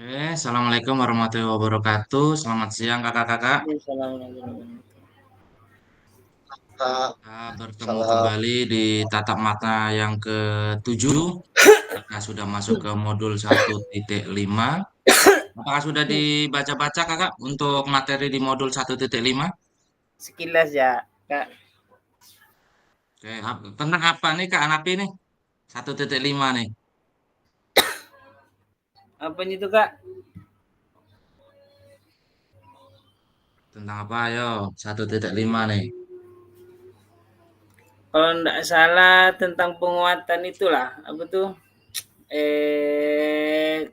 Assalamualaikum warahmatullahi wabarakatuh. Selamat siang kakak-kakak. Assalamualaikum. Kak, Kita bertemu salam. kembali di tatap mata yang ke-7. Kita sudah masuk ke modul 1.5. Apakah sudah dibaca-baca kakak untuk materi di modul 1.5? Sekilas ya, Kak. Oke, tentang apa nih Kak Anapi nih? 1.5 nih. Apa itu, Kak? Tentang apa ayo? 1.5 nih. Kalau enggak salah tentang penguatan itulah, apa tuh?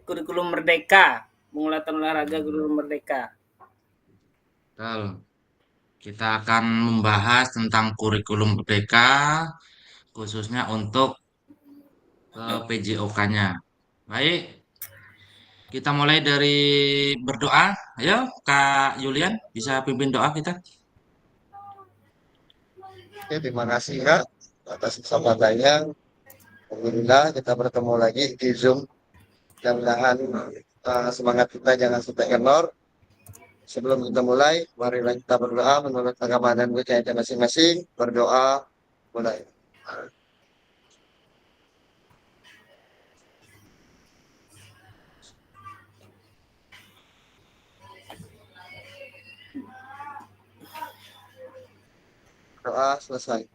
Kurikulum Merdeka. Penguatan olahraga kurikulum Merdeka. Betul. Kita akan membahas tentang kurikulum merdeka khususnya untuk PJOK-nya. Baik, kita mulai dari berdoa. Ayo, Kak Yulian, bisa pimpin doa kita? Oke, terima kasih Kak atas kesempatannya. Alhamdulillah kita bertemu lagi di Zoom. Mudah-mudahan semangat kita jangan sampai kendor. Sebelum kita mulai, marilah kita berdoa menurut agama dan budaya kita masing-masing. Berdoa mulai. Doa selesai.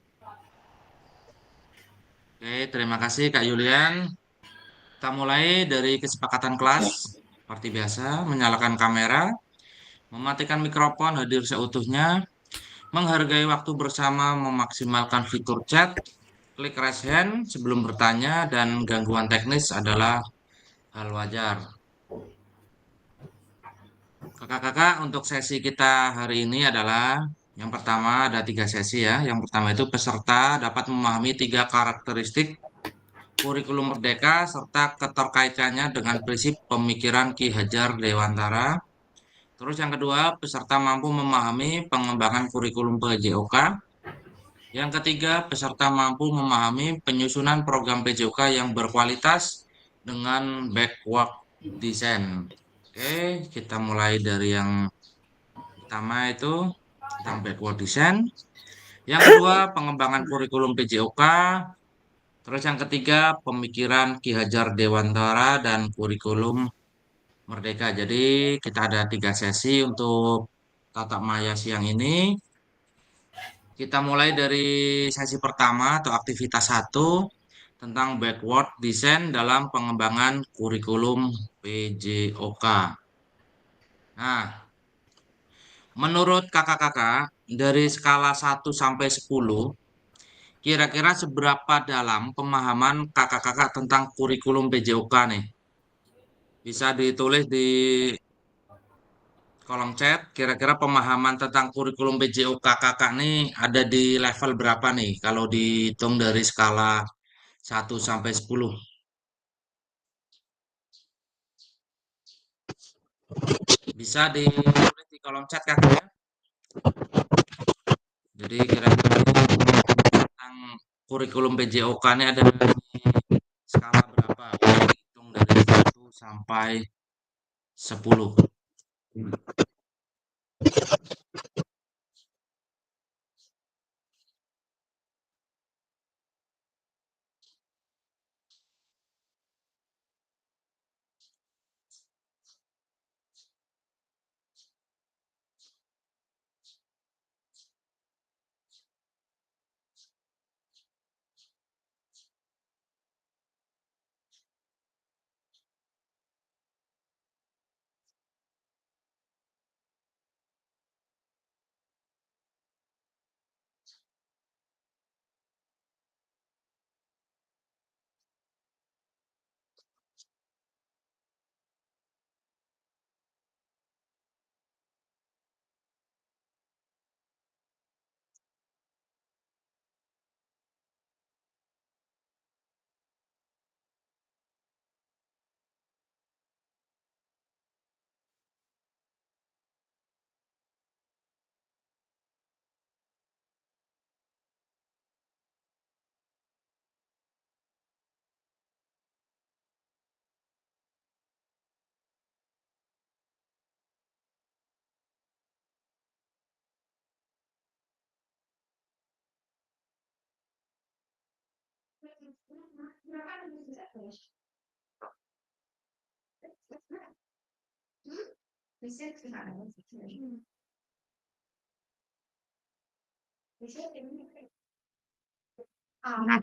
Oke, terima kasih Kak Yulian. Kita mulai dari kesepakatan kelas. Seperti biasa, menyalakan kamera, mematikan mikrofon, hadir seutuhnya, menghargai waktu bersama, memaksimalkan fitur chat, klik raise hand sebelum bertanya, dan gangguan teknis adalah hal wajar. Kakak-kakak, untuk sesi kita hari ini adalah yang pertama ada 3 sesi ya. Yang pertama itu peserta dapat memahami 3 karakteristik kurikulum merdeka serta keterkaitannya dengan prinsip pemikiran Ki Hajar Dewantara. Terus yang kedua, peserta mampu memahami pengembangan kurikulum PJOK. Yang ketiga, peserta mampu memahami penyusunan program PJOK yang berkualitas dengan backward design. Oke, kita mulai dari yang pertama itu tentang backward design. Yang kedua, pengembangan kurikulum PJOK. Terus yang ketiga, pemikiran Ki Hajar Dewantara dan kurikulum Merdeka. Jadi kita ada 3 sesi untuk tatap maya siang ini. Kita mulai dari sesi pertama atau aktivitas 1 tentang backward design dalam pengembangan kurikulum PJOK. Nah, menurut kakak-kakak, dari skala 1 sampai 10, kira-kira seberapa dalam pemahaman kakak-kakak tentang kurikulum PJOK nih? Bisa ditulis di kolom chat, kira-kira pemahaman tentang kurikulum PJOK kakak nih ada di level berapa nih kalau dihitung dari skala 1 sampai 10? Bisa ditulis di kolom chat kakak ya. Jadi kira-kira tentang kurikulum PJOK ini ada di skala berapa? Hitung dari 1 sampai 10.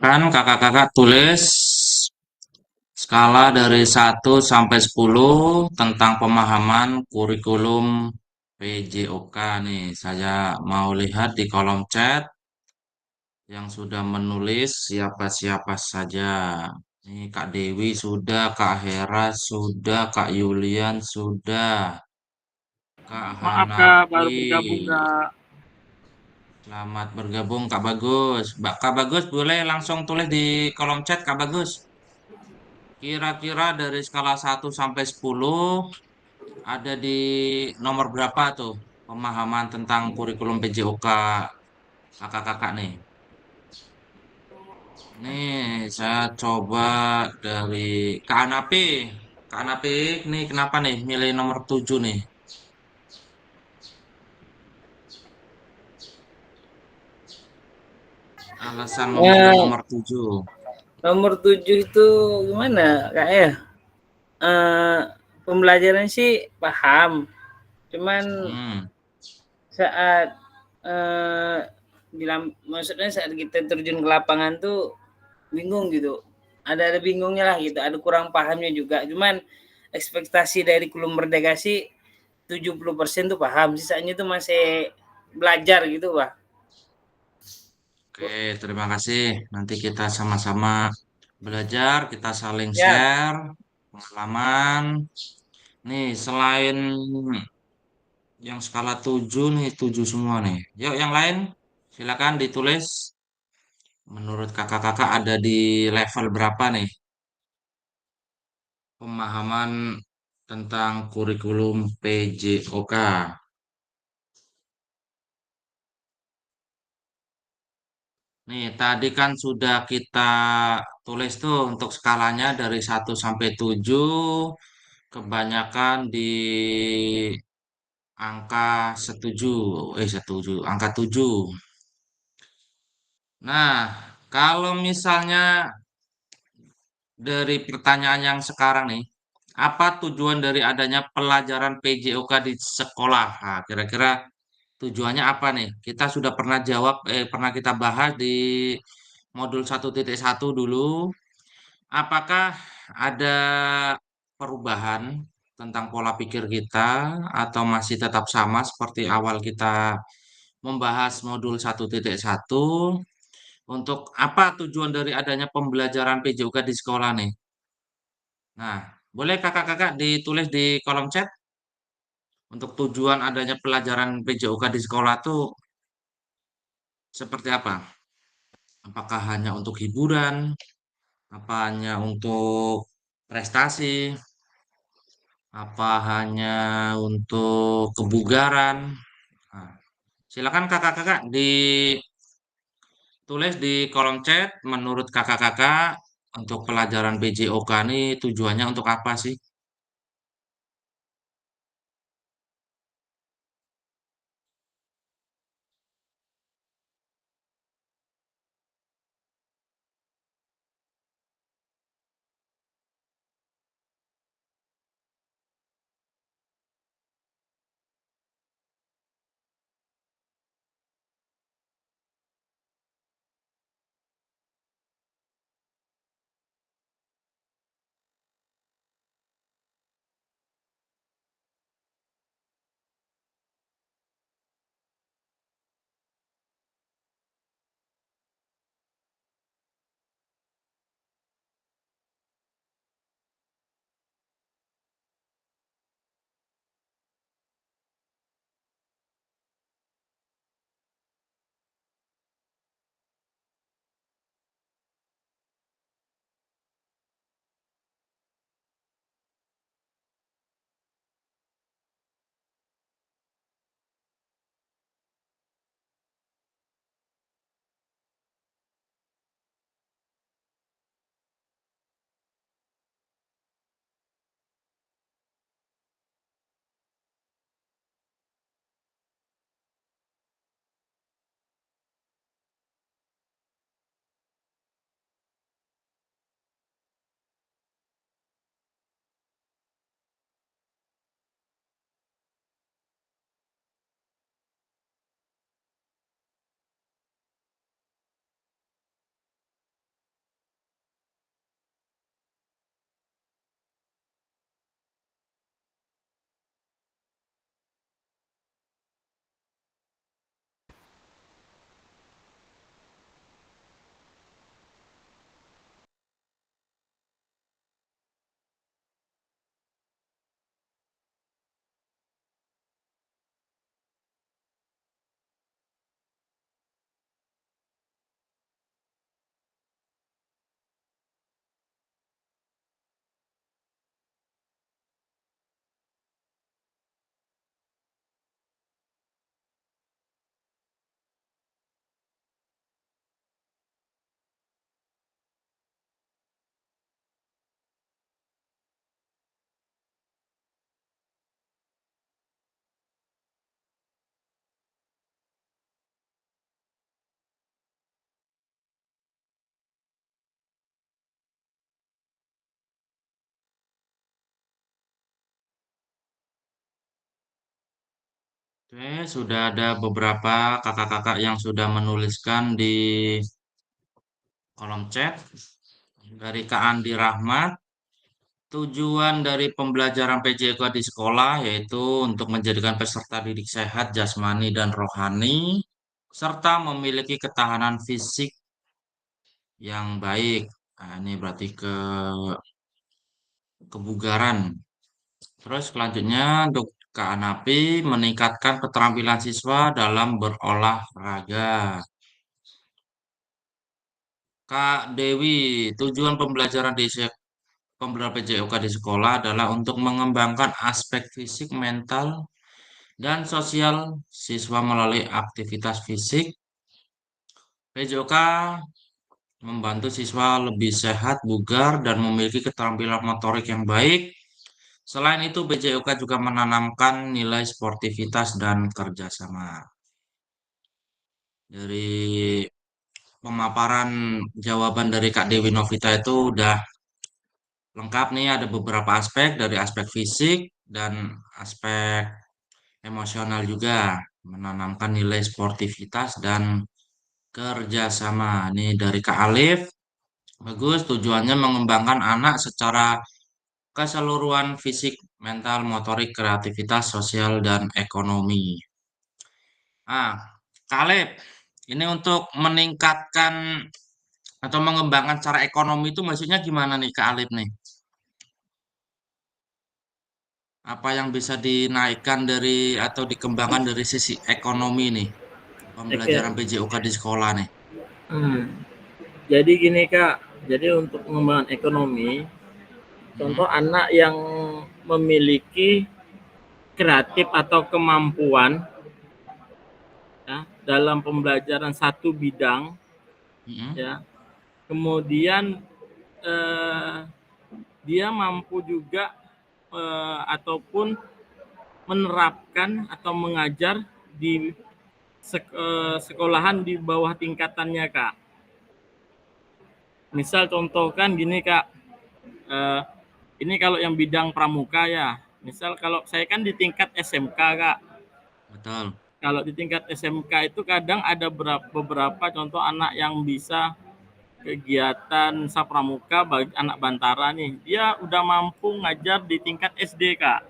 Kan kakak-kakak tulis skala dari 1 sampai 10 tentang pemahaman kurikulum PJOK nih. Saya mau lihat di kolom chat yang sudah menulis siapa-siapa saja. Ini Kak Dewi sudah, Kak Hera sudah, Kak Yulian sudah, Kak Maaf Kak, baru Hanafi. bergabung Kak. Selamat bergabung Kak Bagus. Kak Bagus boleh langsung tulis di kolom chat Kak Bagus. Kira-kira dari skala 1 sampai 10 ada di nomor berapa tuh pemahaman tentang kurikulum PJOK kakak-kakak nih? Nih saya coba dari Kak Anapi. Kak Anapi nih kenapa nih milih nomor 7 nih? Alasan memilih Eh, nomor 7. nomor 7 itu gimana Kak ya? Eh, pembelajaran sih paham, cuman Hmm, saat eh, maksudnya saat kita terjun ke lapangan tuh bingung gitu. Ada bingungnya lah gitu, ada kurang pahamnya juga. Cuman ekspektasi dari Kulum Merdeka sih 70% tuh paham, sisanya tuh masih belajar gitu, Pak. oke, terima kasih. Nanti kita sama-sama belajar, kita saling Ya, share pengalaman. Nih, selain yang skala 7 nih, 7 semua nih. Yuk, yang lain silakan ditulis. Menurut kakak-kakak ada di level berapa nih pemahaman tentang kurikulum PJOK? Nih, tadi kan sudah kita tulis tuh untuk skalanya dari 1 sampai 7, kebanyakan di angka setuju, setuju, angka 7. Nah, kalau misalnya dari pertanyaan yang sekarang nih, apa tujuan dari adanya pelajaran PJOK di sekolah? Nah, kira-kira tujuannya apa nih? Kita sudah pernah jawab, pernah kita bahas di modul 1.1 dulu. Apakah ada perubahan tentang pola pikir kita atau masih tetap sama seperti awal kita membahas modul 1.1? Untuk apa tujuan dari adanya pembelajaran PJOK di sekolah nih? Nah, boleh kakak-kakak ditulis di kolom chat untuk tujuan adanya pelajaran PJOK di sekolah tuh seperti apa? Apakah hanya untuk hiburan? Apa hanya untuk prestasi? Apa hanya untuk kebugaran? Nah, silakan kakak-kakak ditulis di kolom chat menurut kakak-kakak untuk pelajaran PJOK ini tujuannya untuk apa sih? Oke, sudah ada beberapa kakak-kakak yang sudah menuliskan di kolom chat. Dari Kak Andi Rahmat, tujuan dari pembelajaran PJK di sekolah yaitu untuk menjadikan peserta didik sehat jasmani dan rohani, serta memiliki ketahanan fisik yang baik. Nah, ini berarti kebugaran. Terus selanjutnya untuk Kak Anapi meningkatkan keterampilan siswa dalam berolahraga. Kak Dewi, tujuan pembelajaran PJOK di sekolah adalah untuk mengembangkan aspek fisik, mental, dan sosial siswa melalui aktivitas fisik. PJOK membantu siswa lebih sehat, bugar, dan memiliki keterampilan motorik yang baik. Selain itu, PJOK juga menanamkan nilai sportivitas dan kerjasama. Dari pemaparan jawaban dari Kak Dewi Novita itu udah lengkap nih, ada beberapa aspek dari aspek fisik dan aspek emosional juga, menanamkan nilai sportivitas dan kerjasama. Ini dari Kak Alif, bagus, tujuannya mengembangkan anak secara keseluruhan fisik, mental, motorik, kreativitas, sosial, dan ekonomi. Ah, Kak Alif, ini untuk meningkatkan atau mengembangkan secara ekonomi itu maksudnya gimana nih Kak Alif nih? Apa yang bisa dinaikkan dari atau dikembangkan dari sisi ekonomi nih? Oke. Pembelajaran PJOK di sekolah nih. Hmm. Jadi gini Kak, jadi untuk pengembangan ekonomi, contoh anak yang memiliki kreatif atau kemampuan ya, dalam pembelajaran satu bidang, ya, kemudian dia mampu juga ataupun menerapkan atau mengajar di sekolahan di bawah tingkatannya Kak. Misal contohkan gini Kak, ini kalau yang bidang pramuka ya, misal kalau saya kan di tingkat SMK Kak. Betul. Kalau di tingkat SMK itu kadang ada beberapa contoh anak yang bisa kegiatan sapramuka bagi anak bantara nih. Dia udah mampu ngajar di tingkat SD Kak.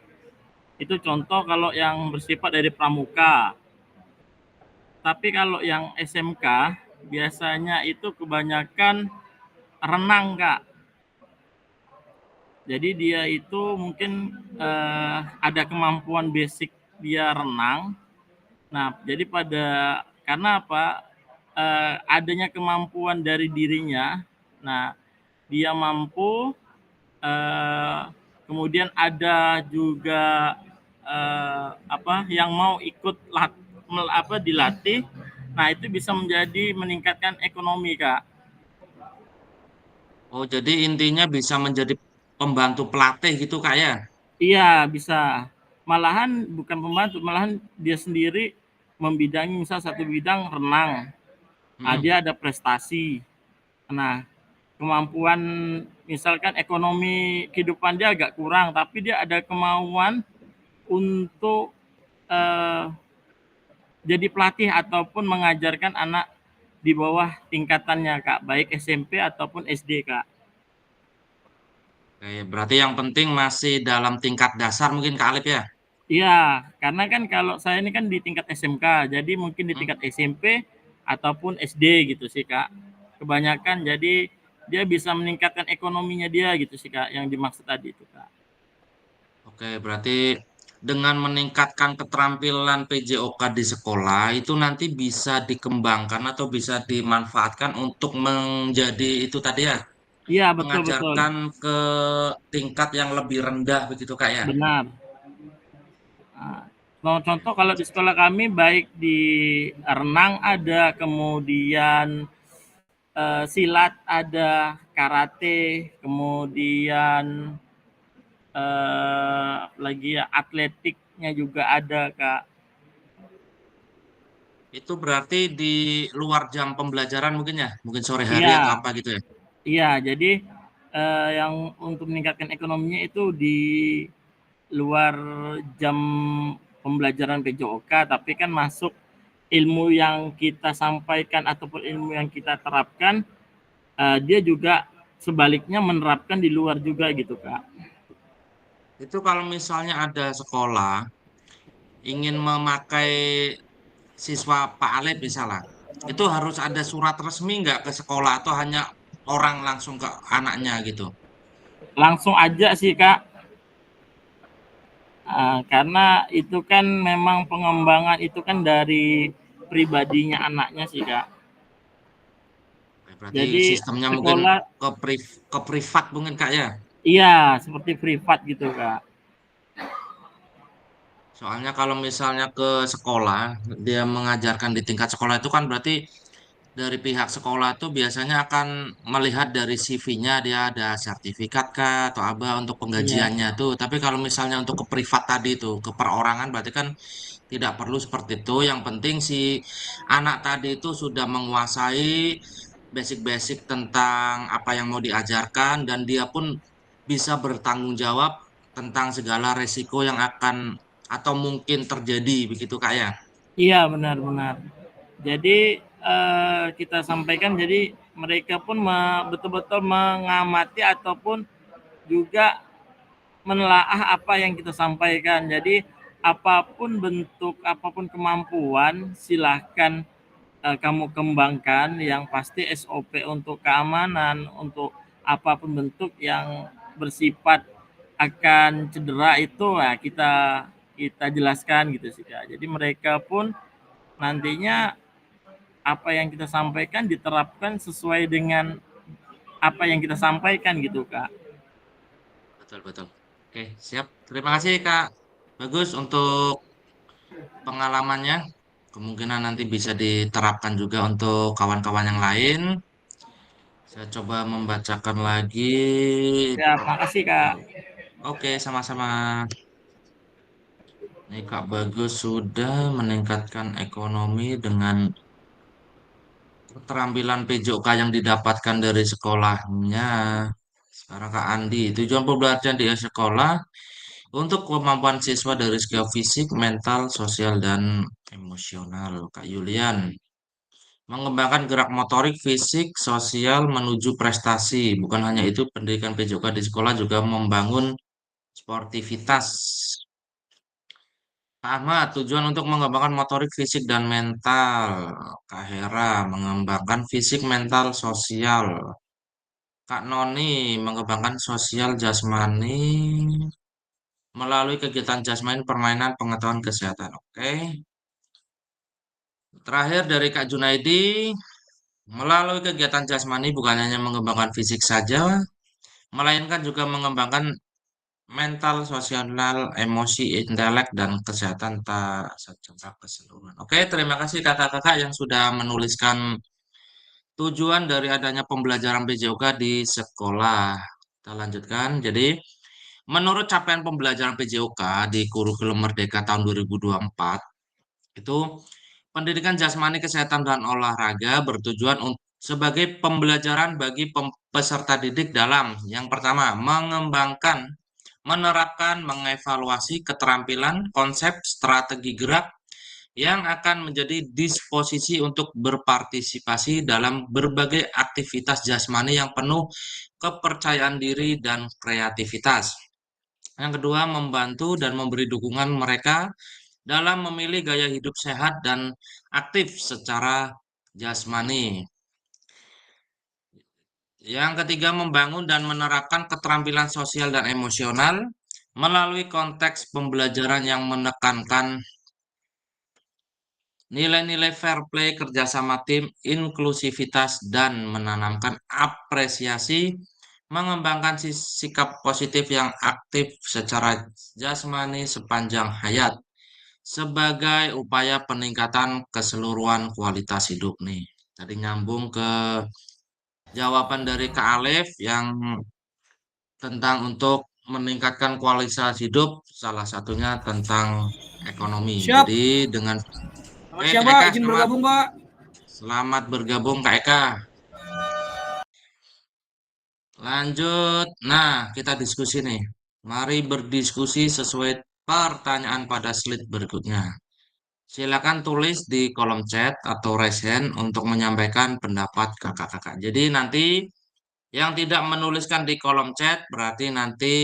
Itu contoh kalau yang bersifat dari pramuka. Tapi kalau yang SMK biasanya itu kebanyakan renang Kak. Jadi dia itu mungkin ada kemampuan basic dia renang. Nah, jadi karena apa? Adanya kemampuan dari dirinya. Nah, dia mampu. Kemudian ada juga yang mau ikut dilatih. Nah, itu bisa meningkatkan ekonomi Kak. Oh, jadi intinya bisa menjadi pembantu pelatih gitu Kak ya? Iya, bisa. Malahan bukan pembantu, malahan dia sendiri membidangi misal satu bidang renang. Nah, dia ada prestasi. Nah, kemampuan misalkan ekonomi kehidupan dia agak kurang, tapi dia ada kemauan untuk jadi pelatih ataupun mengajarkan anak di bawah tingkatannya Kak, baik SMP ataupun SD Kak. Oke, berarti yang penting masih dalam tingkat dasar mungkin Kak Alif ya? Iya, karena kan kalau saya ini kan di tingkat SMK, jadi mungkin di tingkat SMP ataupun SD gitu sih Kak. Kebanyakan jadi dia bisa meningkatkan ekonominya dia gitu sih Kak, yang dimaksud tadi itu Kak. Oke, berarti dengan meningkatkan keterampilan PJOK di sekolah itu nanti bisa dikembangkan atau bisa dimanfaatkan untuk menjadi itu tadi ya, Iya, betul-betul. mengajarkan ke tingkat yang lebih rendah begitu Kak ya? Benar. Nah, contoh kalau di sekolah kami baik di renang ada, kemudian silat ada, karate, kemudian lagi ya atletiknya juga ada Kak. Itu berarti di luar jam pembelajaran mungkin ya? Mungkin sore hari Iya, atau apa gitu ya? iya. Jadi yang untuk meningkatkan ekonominya itu di luar jam pembelajaran PJOK, tapi kan masuk ilmu yang kita sampaikan ataupun ilmu yang kita terapkan, dia juga sebaliknya menerapkan di luar juga gitu, Kak. Itu kalau misalnya ada sekolah ingin memakai siswa Pak Alif misalnya, itu harus ada surat resmi nggak ke sekolah atau hanya orang langsung ke anaknya gitu? Langsung aja sih, Kak. Karena itu kan memang pengembangan itu kan dari pribadinya anaknya sih, Kak. Berarti Jadi sistemnya mungkin sekolah, ke privat mungkin Kak ya? iya seperti privat gitu, Kak. Soalnya kalau misalnya ke sekolah, dia mengajarkan di tingkat sekolah itu kan berarti dari pihak sekolah tuh biasanya akan melihat dari CV-nya dia ada sertifikat kah atau apa untuk Iya, penggajiannya tuh. Tapi kalau misalnya untuk ke privat tadi tuh, ke perorangan berarti kan tidak perlu seperti itu. Yang penting si anak tadi itu sudah menguasai basic-basic tentang apa yang mau diajarkan dan dia pun bisa bertanggung jawab tentang segala resiko yang akan atau mungkin terjadi begitu Kak ya. iya benar-benar. Jadi kita sampaikan, jadi mereka pun betul-betul mengamati ataupun juga menelaah apa yang kita sampaikan. Jadi apapun bentuk, apapun kemampuan, silahkan kamu kembangkan. Yang pasti SOP untuk keamanan, untuk apapun bentuk yang bersifat akan cedera itu, nah kita jelaskan gitu sih, Kak. Jadi mereka pun nantinya apa yang kita sampaikan diterapkan sesuai dengan apa yang kita sampaikan gitu, Kak. Betul, betul. Oke, siap. Terima kasih Kak. Bagus untuk pengalamannya. Kemungkinan nanti bisa diterapkan juga untuk kawan-kawan yang lain. Saya coba membacakan lagi. Ya, makasih, Kak. Oke, sama-sama. Nih Kak Bagus sudah meningkatkan ekonomi dengan keterampilan PJOK yang didapatkan dari sekolahnya. Sekarang Kak Andi, tujuan pembelajaran di sekolah untuk kemampuan siswa dari skill fisik, mental, sosial, dan emosional. Kak Yulian, mengembangkan gerak motorik, fisik, sosial menuju prestasi. Bukan hanya itu, pendidikan PJOK di sekolah juga membangun sportivitas. Kak Ahmad, tujuan untuk mengembangkan motorik, fisik, dan mental. Kak Hera, mengembangkan fisik, mental, sosial. Kak Noni, mengembangkan sosial jasmani melalui kegiatan jasmani, permainan, pengetahuan kesehatan. Oke. Terakhir dari Kak Junaidi, melalui kegiatan jasmani bukan hanya mengembangkan fisik saja, melainkan juga mengembangkan mental, sosial, emosi, intelek, dan kesehatan tak secara keseluruhan. Oke, terima kasih kakak-kakak yang sudah menuliskan tujuan dari adanya pembelajaran PJOK di sekolah. Kita lanjutkan. Jadi, menurut capaian pembelajaran PJOK di kurikulum Merdeka tahun 2024, itu pendidikan jasmani, kesehatan, dan olahraga bertujuan sebagai pembelajaran bagi peserta didik dalam yang pertama, mengembangkan, menerapkan, mengevaluasi keterampilan, konsep, strategi gerak yang akan menjadi disposisi untuk berpartisipasi dalam berbagai aktivitas jasmani yang penuh kepercayaan diri dan kreativitas. Yang kedua, membantu dan memberi dukungan mereka dalam memilih gaya hidup sehat dan aktif secara jasmani. Yang ketiga, membangun dan menerapkan keterampilan sosial dan emosional melalui konteks pembelajaran yang menekankan nilai-nilai fair play, kerjasama tim, inklusivitas, dan menanamkan apresiasi, mengembangkan sikap positif yang aktif secara jasmani sepanjang hayat sebagai upaya peningkatan keseluruhan kualitas hidup nih. Tadi nyambung ke jawaban dari Kak Alif yang tentang untuk meningkatkan kualitas hidup, salah satunya tentang ekonomi. Siap. Jadi dengan Selamat Kak siang, Pak. Eka, Izin bergabung, Pak. selamat bergabung Kak Eka. Lanjut. Nah, kita diskusi nih. Mari berdiskusi sesuai pertanyaan pada slide berikutnya. Silakan tulis di kolom chat atau raise hand untuk menyampaikan pendapat kakak-kakak. Jadi nanti yang tidak menuliskan di kolom chat berarti nanti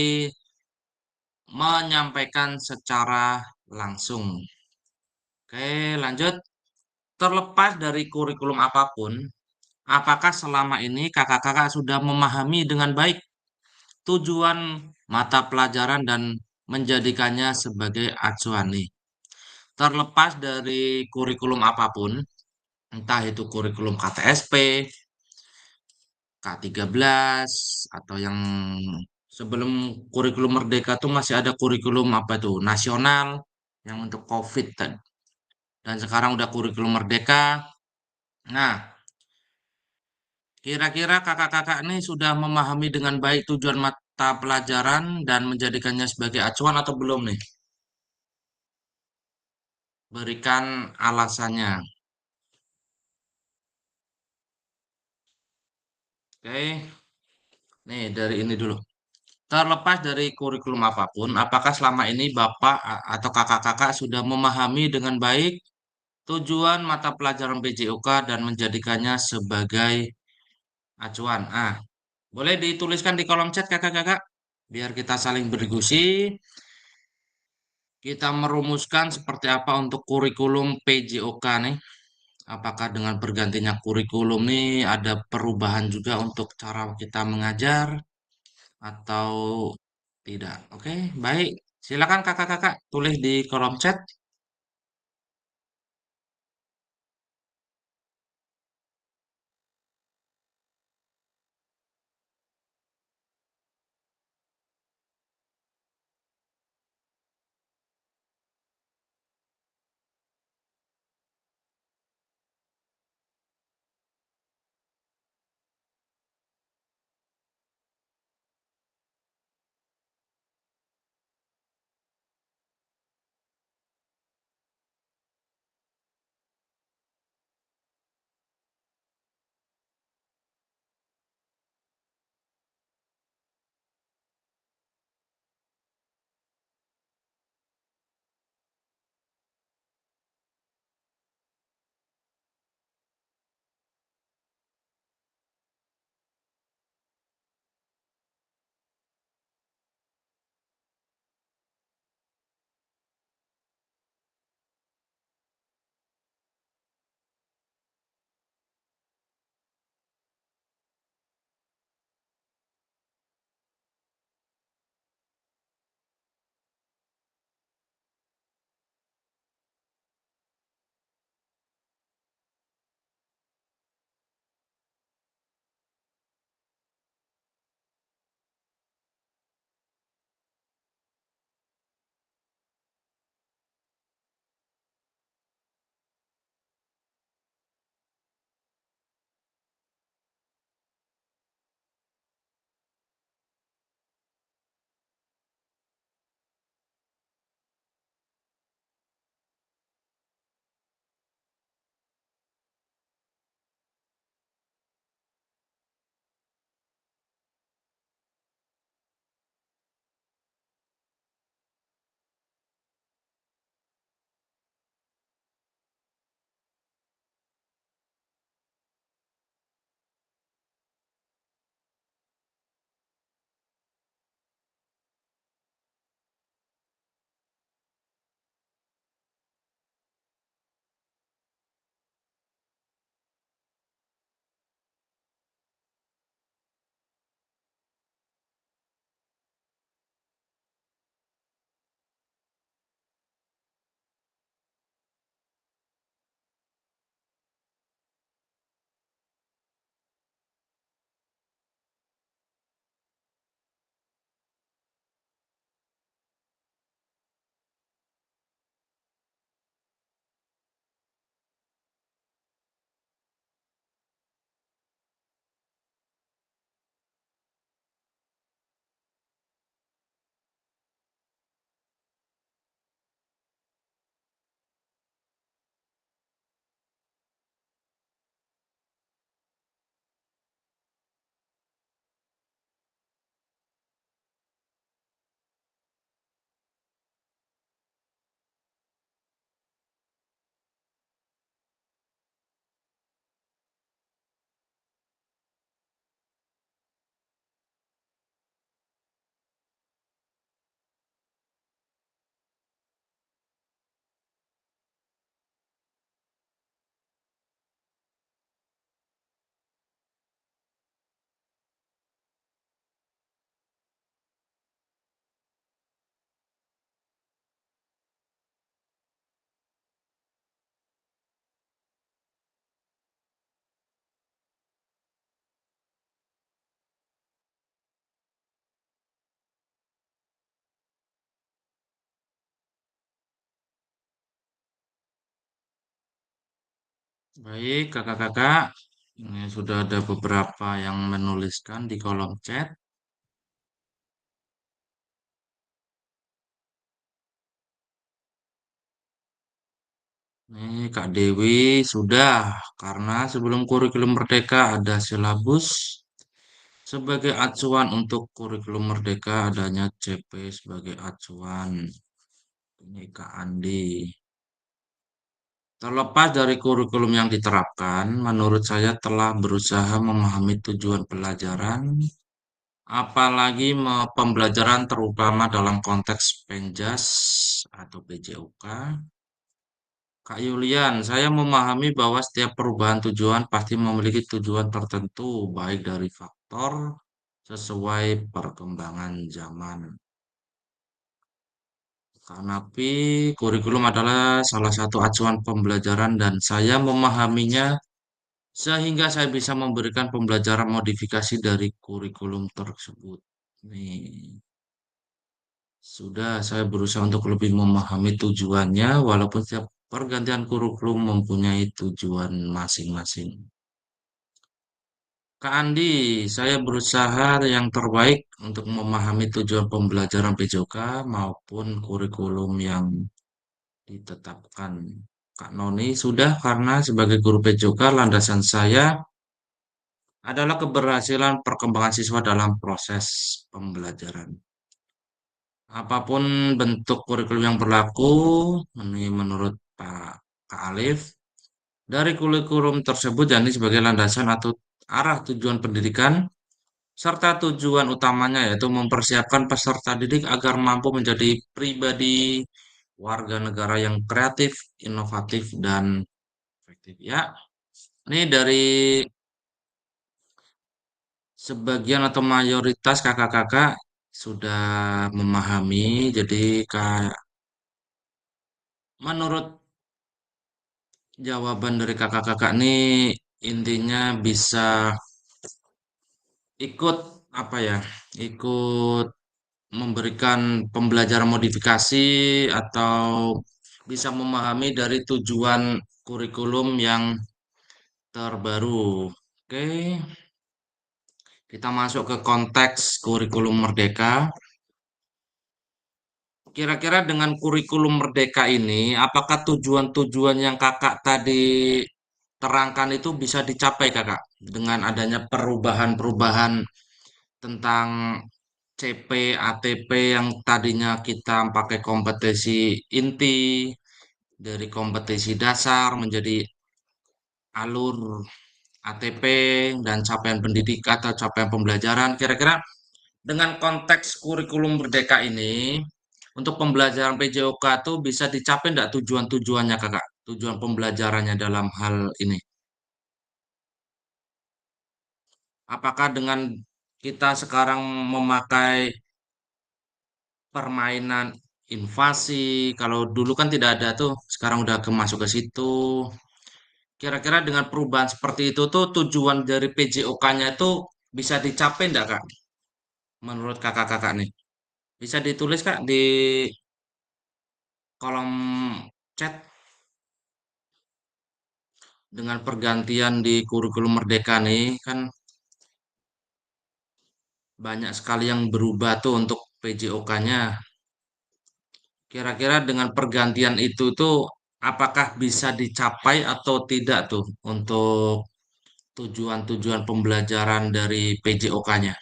menyampaikan secara langsung. Oke, lanjut. Terlepas dari kurikulum apapun, apakah selama ini kakak-kakak sudah memahami dengan baik tujuan mata pelajaran dan menjadikannya sebagai acuan nih? Terlepas dari kurikulum apapun, entah itu kurikulum KTSP, K13, atau yang sebelum kurikulum Merdeka tuh masih ada kurikulum apa itu nasional yang untuk COVID dan sekarang udah kurikulum Merdeka. Nah, kira-kira kakak-kakak ini sudah memahami dengan baik tujuan mata pelajaran dan menjadikannya sebagai acuan atau belum nih? Berikan alasannya. Oke, nih dari ini dulu. Terlepas dari kurikulum apapun, apakah selama ini Bapak atau kakak-kakak sudah memahami dengan baik tujuan mata pelajaran PJOK dan menjadikannya sebagai acuan? Boleh dituliskan di kolom chat kakak-kakak, biar kita saling berdiskusi. Kita merumuskan seperti apa untuk kurikulum PJOK nih. Apakah dengan bergantinya kurikulum nih ada perubahan juga untuk cara kita mengajar atau tidak? Oke, baik. Silakan kakak-kakak tulis di kolom chat. Baik, kakak-kakak. Ini sudah ada beberapa yang menuliskan di kolom chat. Nih, Kak Dewi sudah, karena sebelum kurikulum Merdeka ada silabus. Sebagai acuan untuk kurikulum Merdeka adanya CP sebagai acuan. Ini Kak Andi. Terlepas dari kurikulum yang diterapkan, menurut saya telah berusaha memahami tujuan pelajaran, apalagi pembelajaran terutama dalam konteks Penjas atau PJOK. Kak Yulian, saya memahami bahwa setiap perubahan tujuan pasti memiliki tujuan tertentu, baik dari faktor sesuai perkembangan zaman. Karena kurikulum adalah salah satu acuan pembelajaran dan saya memahaminya sehingga saya bisa memberikan pembelajaran modifikasi dari kurikulum tersebut. Nih, sudah saya berusaha untuk lebih memahami tujuannya walaupun setiap pergantian kurikulum mempunyai tujuan masing-masing. Kak Andi, saya berusaha yang terbaik untuk memahami tujuan pembelajaran PJOK maupun kurikulum yang ditetapkan. Kak Noni sudah karena sebagai guru PJOK landasan saya adalah keberhasilan perkembangan siswa dalam proses pembelajaran. Apapun bentuk kurikulum yang berlaku, ini menurut Kak Alif, dari kurikulum tersebut jadi sebagai landasan atau arah tujuan pendidikan, serta tujuan utamanya yaitu mempersiapkan peserta didik agar mampu menjadi pribadi warga negara yang kreatif, inovatif, dan efektif. Ya, ini dari sebagian atau mayoritas kakak-kakak sudah memahami. Jadi menurut jawaban dari kakak-kakak ini intinya bisa ikut apa ya? Ikut memberikan pembelajaran modifikasi atau bisa memahami dari tujuan kurikulum yang terbaru. Oke, kita masuk ke konteks kurikulum Merdeka. Kira-kira dengan kurikulum Merdeka ini, apakah tujuan-tujuan yang kakak tadi terangkan itu bisa dicapai kakak? Dengan adanya perubahan-perubahan tentang CP, ATP yang tadinya kita pakai kompetensi inti, dari kompetisi dasar menjadi alur ATP dan capaian pendidikan atau capaian pembelajaran. Kira-kira dengan konteks kurikulum Merdeka ini, untuk pembelajaran PJOK itu bisa dicapai enggak tujuan-tujuannya, Kakak? Tujuan pembelajarannya dalam hal ini. Apakah dengan kita sekarang memakai permainan invasi, kalau dulu kan tidak ada tuh, sekarang udah masuk ke situ. Kira-kira dengan perubahan seperti itu tuh tujuan dari PJOK-nya itu bisa dicapai enggak, Kak? Menurut kakak-kakak nih. Bisa ditulis, Kak, di kolom chat. Dengan pergantian di kurikulum Merdeka nih kan banyak sekali yang berubah tuh untuk PJOK-nya. Kira-kira dengan pergantian itu tuh apakah bisa dicapai atau tidak tuh untuk tujuan-tujuan pembelajaran dari PJOK-nya?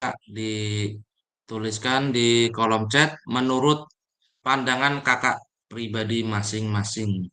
Kak, dituliskan di kolom chat menurut pandangan kakak pribadi masing-masing.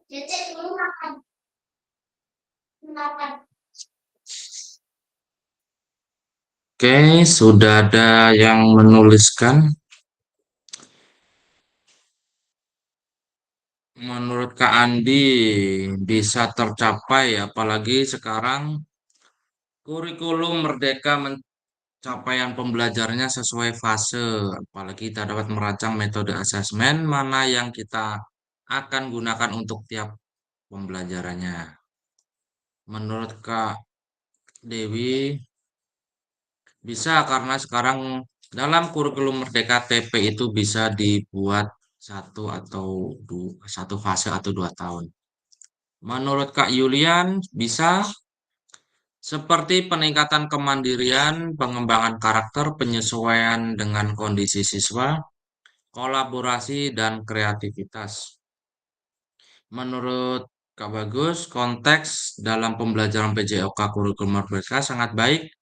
Oke, sudah ada yang menuliskan. Menurut Kak Andi bisa tercapai, apalagi sekarang kurikulum Merdeka capaian pembelajarannya sesuai fase, apalagi kita dapat merancang metode asesmen mana yang kita akan gunakan untuk tiap pembelajarannya. Menurut Kak Dewi, bisa karena sekarang dalam kurikulum Merdeka TP itu bisa dibuat satu fase atau 2 tahun. Menurut Kak Yulian, bisa seperti peningkatan kemandirian, pengembangan karakter, penyesuaian dengan kondisi siswa, kolaborasi, dan kreativitas. Menurut Kak Bagus, konteks dalam pembelajaran PJOK kurikulum Merdeka sangat baik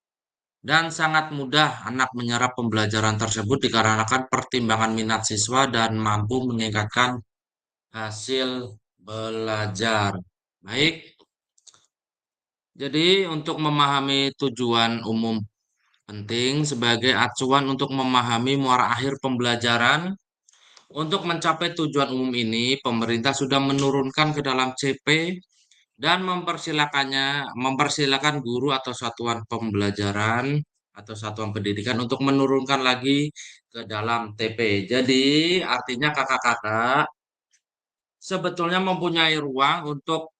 dan sangat mudah anak menyerap pembelajaran tersebut dikarenakan pertimbangan minat siswa dan mampu meningkatkan hasil belajar. Baik, jadi untuk memahami tujuan umum penting sebagai acuan untuk memahami muara akhir pembelajaran. Untuk mencapai tujuan umum ini, pemerintah sudah menurunkan ke dalam CP dan mempersilakan guru atau satuan pembelajaran atau satuan pendidikan untuk menurunkan lagi ke dalam TP. Jadi, artinya kakak-kakak sebetulnya mempunyai ruang untuk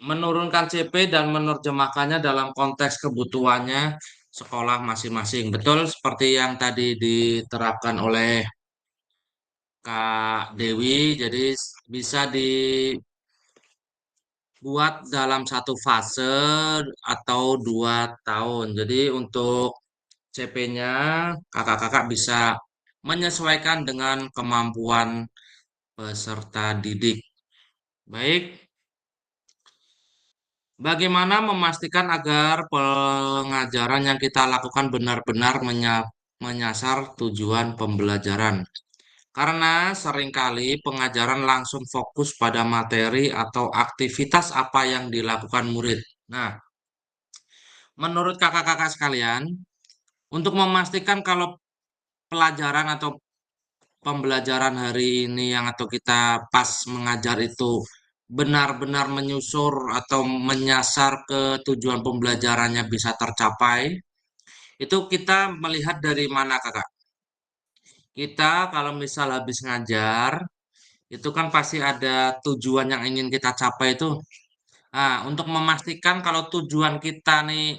menurunkan CP dan menerjemahkannya dalam konteks kebutuhannya sekolah masing-masing. Betul seperti yang tadi diterapkan oleh Kak Dewi, jadi bisa dibuat dalam satu fase atau 2 tahun. Jadi untuk CP-nya kakak-kakak bisa menyesuaikan dengan kemampuan peserta didik. Baik, bagaimana memastikan agar pengajaran yang kita lakukan benar-benar menyasar tujuan pembelajaran? Karena seringkali pengajaran langsung fokus pada materi atau aktivitas apa yang dilakukan murid. Nah, menurut kakak-kakak sekalian, untuk memastikan kalau pelajaran atau pembelajaran hari ini yang atau kita pas mengajar itu benar-benar menyusur atau menyasar ke tujuan pembelajarannya bisa tercapai, itu kita melihat dari mana, Kakak? Kita kalau misal habis ngajar, itu kan pasti ada tujuan yang ingin kita capai itu. Nah, untuk memastikan kalau tujuan kita nih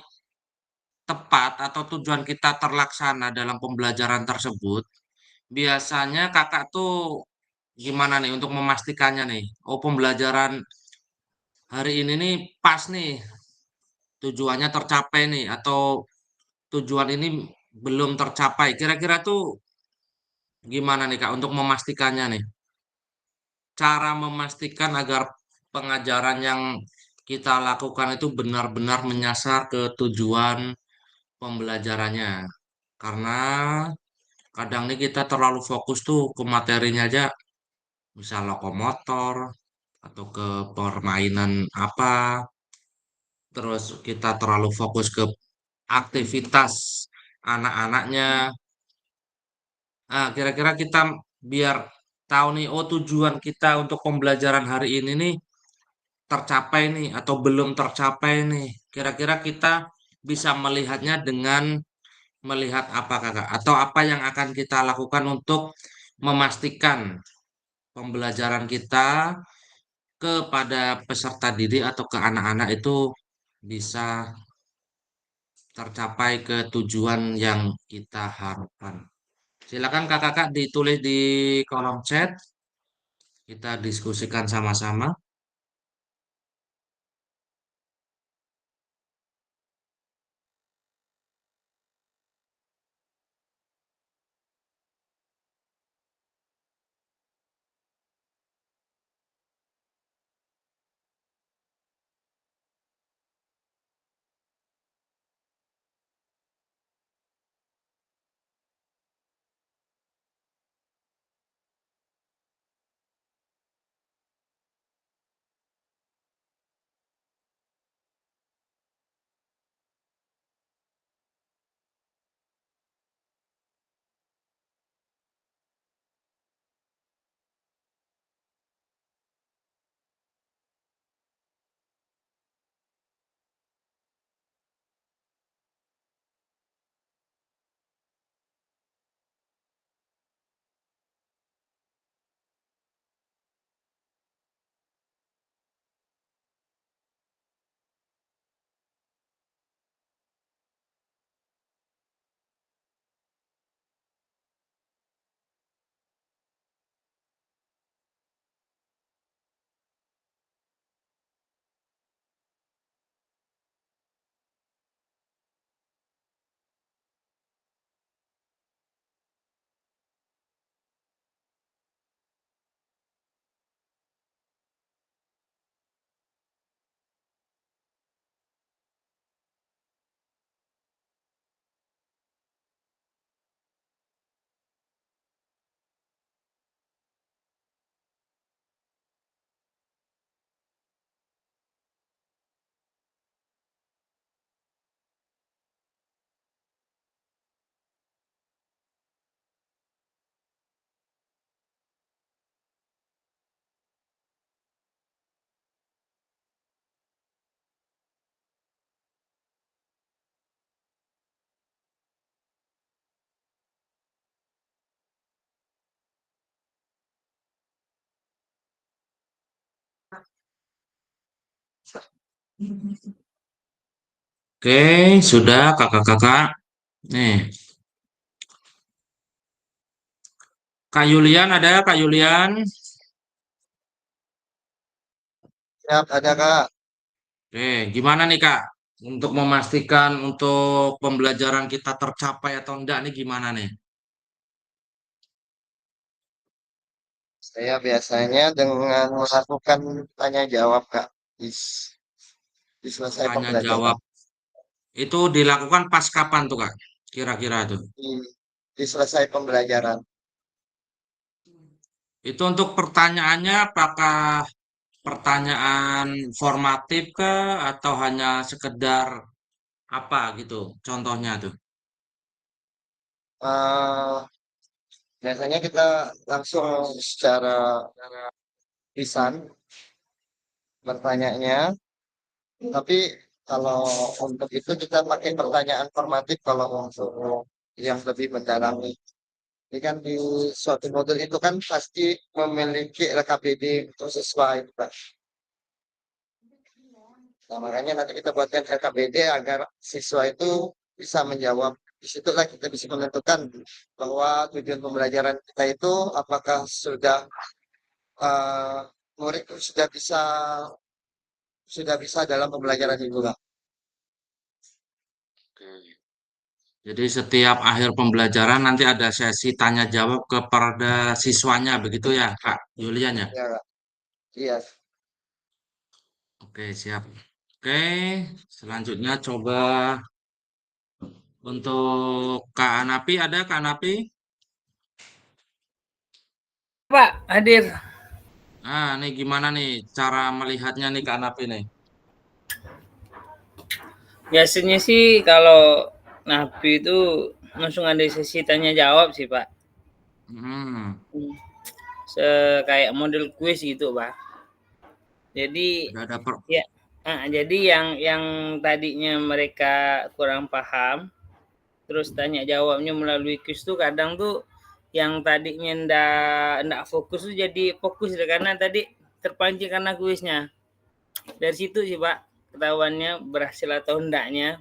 tepat atau tujuan kita terlaksana dalam pembelajaran tersebut, biasanya kakak tuh gimana nih untuk memastikannya nih? Oh, pembelajaran hari ini nih pas nih, tujuannya tercapai nih, atau tujuan ini belum tercapai. Kira-kira tuh gimana nih Kak untuk memastikannya nih? Cara memastikan agar pengajaran yang kita lakukan itu benar-benar menyasar ke tujuan pembelajarannya. Karena kadang nih kita terlalu fokus tuh ke materinya aja, misal lokomotor atau ke permainan apa, terus kita terlalu fokus ke aktivitas anak-anaknya. Nah, kira-kira kita biar tahu nih, oh tujuan kita untuk pembelajaran hari ini nih tercapai nih atau belum tercapai nih. Kira-kira kita bisa melihatnya dengan melihat apa Kakak? Atau apa yang akan kita lakukan untuk memastikan pembelajaran kita kepada peserta didik atau ke anak-anak itu bisa tercapai ke tujuan yang kita harapkan. Silakan Kakak ditulis di kolom chat, kita diskusikan sama-sama. Oke, sudah kakak-kakak. Nih, Kak Yulian ada, Kak Yulian. Siap, ada Kak. Oke, gimana nih Kak? Untuk memastikan untuk pembelajaran kita tercapai atau enggak nih gimana nih? Saya biasanya dengan melakukan tanya jawab Kak. Di, di selesai Tanya pembelajaran. jawab itu dilakukan pas kapan tuh Kak? Kira-kira tuh. Di, di selesai pembelajaran. Itu untuk pertanyaannya apakah pertanyaan formatif kah atau hanya sekedar apa gitu? Contohnya tuh. Eh, biasanya kita langsung secara lisan bertanyanya, tapi kalau untuk itu kita pakai pertanyaan formatif kalau untuk yang lebih mendalami. Ini kan di suatu modul itu kan pasti memiliki RKPD untuk siswa itu Pak. Nah, makanya nanti kita buatkan RKPD agar siswa itu bisa menjawab. Disitulah kita bisa menentukan bahwa tujuan pembelajaran kita itu apakah eh, murid sudah bisa dalam pembelajaran itu Pak. Oke. Jadi setiap akhir pembelajaran nanti ada sesi tanya jawab kepada siswanya begitu ya Kak Yulian ya? Ya, Kak. Iya. Oke, siap. Oke, selanjutnya coba untuk Kak Anapi ada Kak Anapi? Pak hadir. Nah, nih gimana nih cara melihatnya nih Kak Anapi nih? Biasanya sih kalau Napi itu langsung ada sesi tanya jawab sih Pak. Hmm, Hmm. Kayak model kuis gitu Pak. Jadi ada per, ya, jadi yang tadinya mereka kurang paham, terus tanya jawabnya melalui kuis tuh kadang tuh yang tadinya ndak fokus tuh jadi fokus karena tadi terpancing karena kuisnya. Dari situ sih Pak ketahuannya berhasil atau endaknya.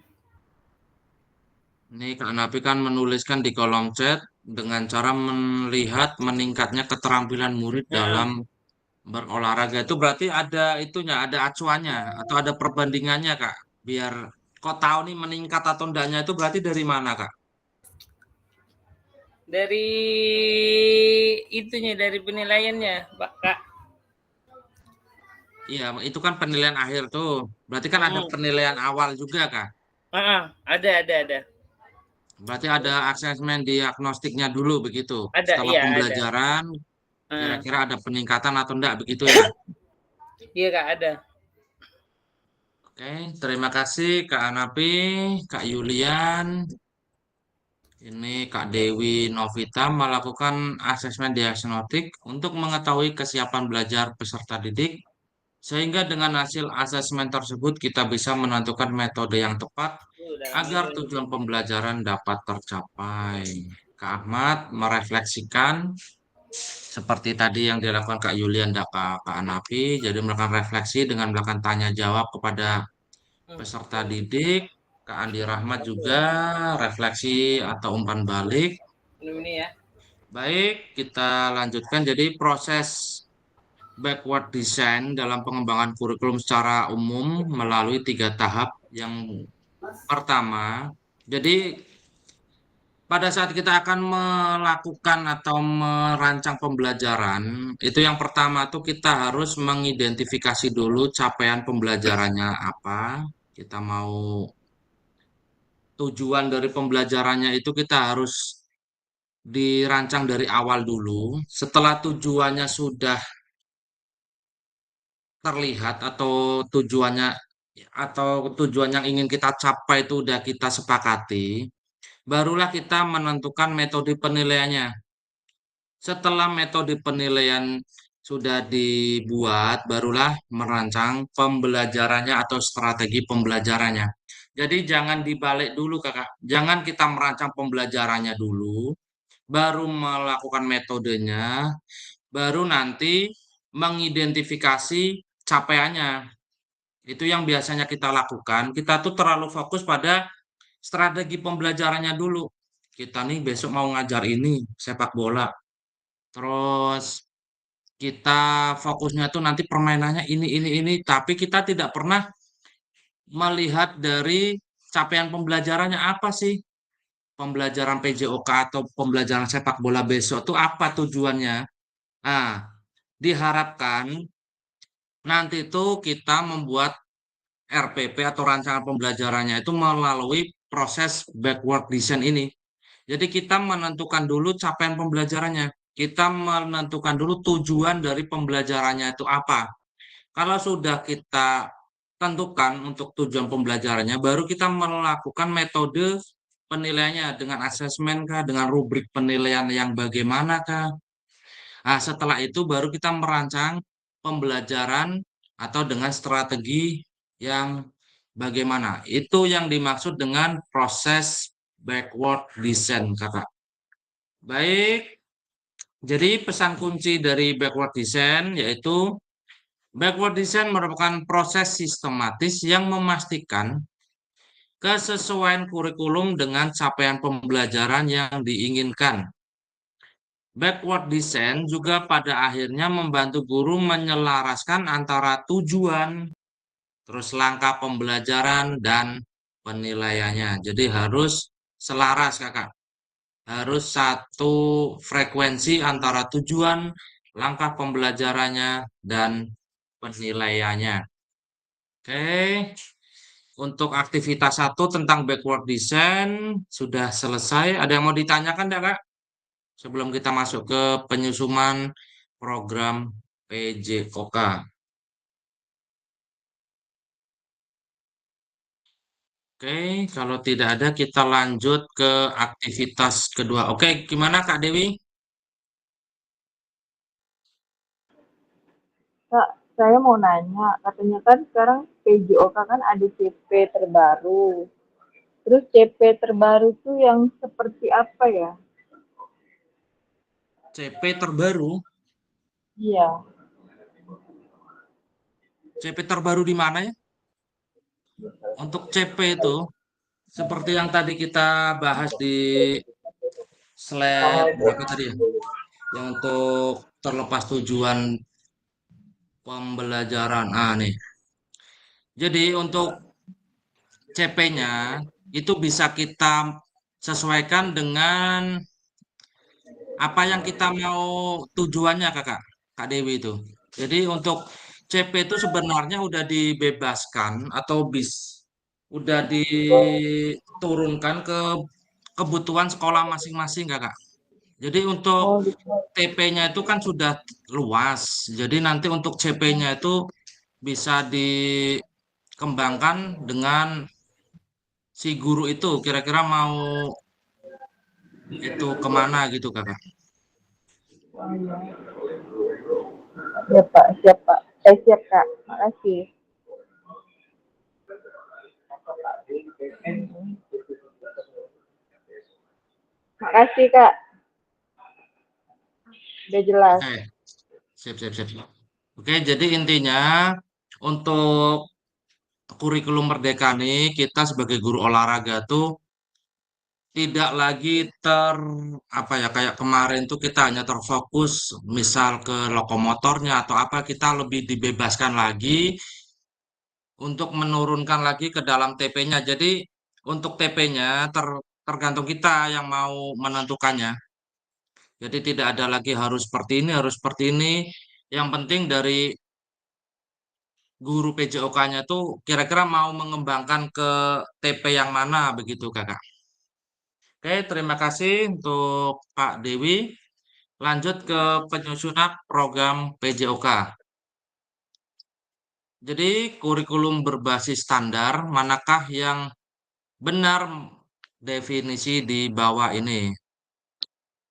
Ini Kak Anapi kan menuliskan di kolom chat dengan cara melihat meningkatnya keterampilan murid Nah, dalam berolahraga itu berarti ada itunya, ada acuannya atau ada perbandingannya Kak. Biar kok tahu nih meningkat atau enggaknya itu berarti dari mana Kak? dari itunya dari penilaiannya Pak Kak. Iya, itu kan penilaian akhir tuh. Berarti kan ada Hmm. penilaian awal juga Kak. Ada. Berarti ada asesmen diagnostiknya dulu begitu. Ada, Setelah iya ada. pembelajaran, Heeh. kira-kira ada peningkatan atau enggak begitu ya? Iya Kak ada. Oke, terima kasih Kak Anapi, Kak Yulian. Ini Kak Dewi Novita melakukan asesmen diagnostik untuk mengetahui kesiapan belajar peserta didik, sehingga dengan hasil asesmen tersebut kita bisa menentukan metode yang tepat Udah agar ngomong tujuan pembelajaran dapat tercapai. Kak Ahmad merefleksikan seperti tadi yang dilakukan Kak Yulian dan Kak Anapi, jadi melakukan refleksi dengan melakukan tanya jawab kepada peserta didik. Kak Andi Rahmat juga refleksi atau umpan balik. minum ini ya. Baik, kita lanjutkan. Jadi proses backward design dalam pengembangan kurikulum secara umum melalui 3 tahap. Yang pertama, jadi pada saat kita akan melakukan atau merancang pembelajaran, itu yang pertama tuh kita harus mengidentifikasi dulu capaian pembelajarannya apa. Kita mau tujuan dari pembelajarannya itu kita harus dirancang dari awal dulu. Setelah tujuannya sudah terlihat atau tujuan yang ingin kita capai itu udah kita sepakati, barulah kita menentukan metode penilaiannya. Setelah metode penilaian sudah dibuat, barulah merancang pembelajarannya atau strategi pembelajarannya. Jadi jangan dibalik dulu, Kakak. Jangan kita merancang pembelajarannya dulu, baru melakukan metodenya, baru nanti mengidentifikasi capaiannya. Itu yang biasanya kita lakukan. Kita tuh terlalu fokus pada strategi pembelajarannya dulu. Kita nih besok mau ngajar ini, sepak bola. Terus kita fokusnya tuh nanti permainannya ini. Tapi kita tidak pernah melihat dari capaian pembelajarannya apa sih? Pembelajaran PJOK atau pembelajaran sepak bola besok tuh apa tujuannya? Nah, diharapkan nanti tuh kita membuat RPP atau rancangan pembelajarannya itu melalui proses backward design ini. Jadi kita menentukan dulu capaian pembelajarannya. Kita menentukan dulu tujuan dari pembelajarannya itu apa. Kalau sudah kita tentukan untuk tujuan pembelajarannya, baru kita melakukan metode penilaiannya dengan asesmen kah, dengan rubrik penilaian yang bagaimana kah. Nah, setelah itu baru kita merancang pembelajaran atau dengan strategi yang bagaimana. Itu yang dimaksud dengan proses backward design, Kakak. Baik, jadi pesan kunci dari backward design yaitu backward design merupakan proses sistematis yang memastikan kesesuaian kurikulum dengan capaian pembelajaran yang diinginkan. Backward design juga pada akhirnya membantu guru menyelaraskan antara tujuan, terus langkah pembelajaran, dan penilaiannya. Jadi harus selaras, Kakak. Harus satu frekuensi antara tujuan, langkah pembelajarannya, dan penilaiannya. Oke, untuk aktivitas 1 tentang backward design sudah selesai. Ada yang mau ditanyakan, enggak, Kak? Sebelum kita masuk ke penyusunan program PJOK. Oke, kalau tidak ada kita lanjut ke aktivitas kedua. Oke, gimana Kak Dewi? Kak, saya mau nanya, katanya kan sekarang PJOK kan ada CP terbaru. Terus CP terbaru tuh yang seperti apa ya? CP terbaru? Iya. CP terbaru di mana ya? Untuk CP itu, seperti yang tadi kita bahas di slide berapa tadi ya? Yang untuk terlepas tujuan pembelajaran. Ah, nih. Jadi untuk CP-nya itu bisa kita sesuaikan dengan apa yang kita mau tujuannya, Kak Dewi itu. Jadi untuk CP itu sebenarnya udah dibebaskan atau udah diturunkan ke kebutuhan sekolah masing-masing, Kakak. Jadi untuk Oh, gitu. TP-nya itu kan sudah luas. Jadi nanti untuk CP-nya itu bisa dikembangkan dengan si guru itu kira-kira mau itu kemana gitu, Kakak. Oh, iya. Ya, Pak. Siap, Pak. Siap, Kak. Makasih. Makasih, Kak. Udah jelas. Oke, siap. Oke, jadi intinya untuk kurikulum Merdeka nih, kita sebagai guru olahraga tuh tidak lagi apa ya, kayak kemarin tuh kita hanya terfokus misal ke lokomotornya atau apa, kita lebih dibebaskan lagi untuk menurunkan lagi ke dalam TP-nya. Jadi untuk TP-nya tergantung kita yang mau menentukannya. Jadi tidak ada lagi harus seperti ini, harus seperti ini. Yang penting dari guru PJOK-nya tuh kira-kira mau mengembangkan ke TP yang mana begitu, Kakak. Oke, terima kasih untuk Pak Dewi. Lanjut ke penyusunan program PJOK. Jadi kurikulum berbasis standar manakah yang benar definisi di bawah ini?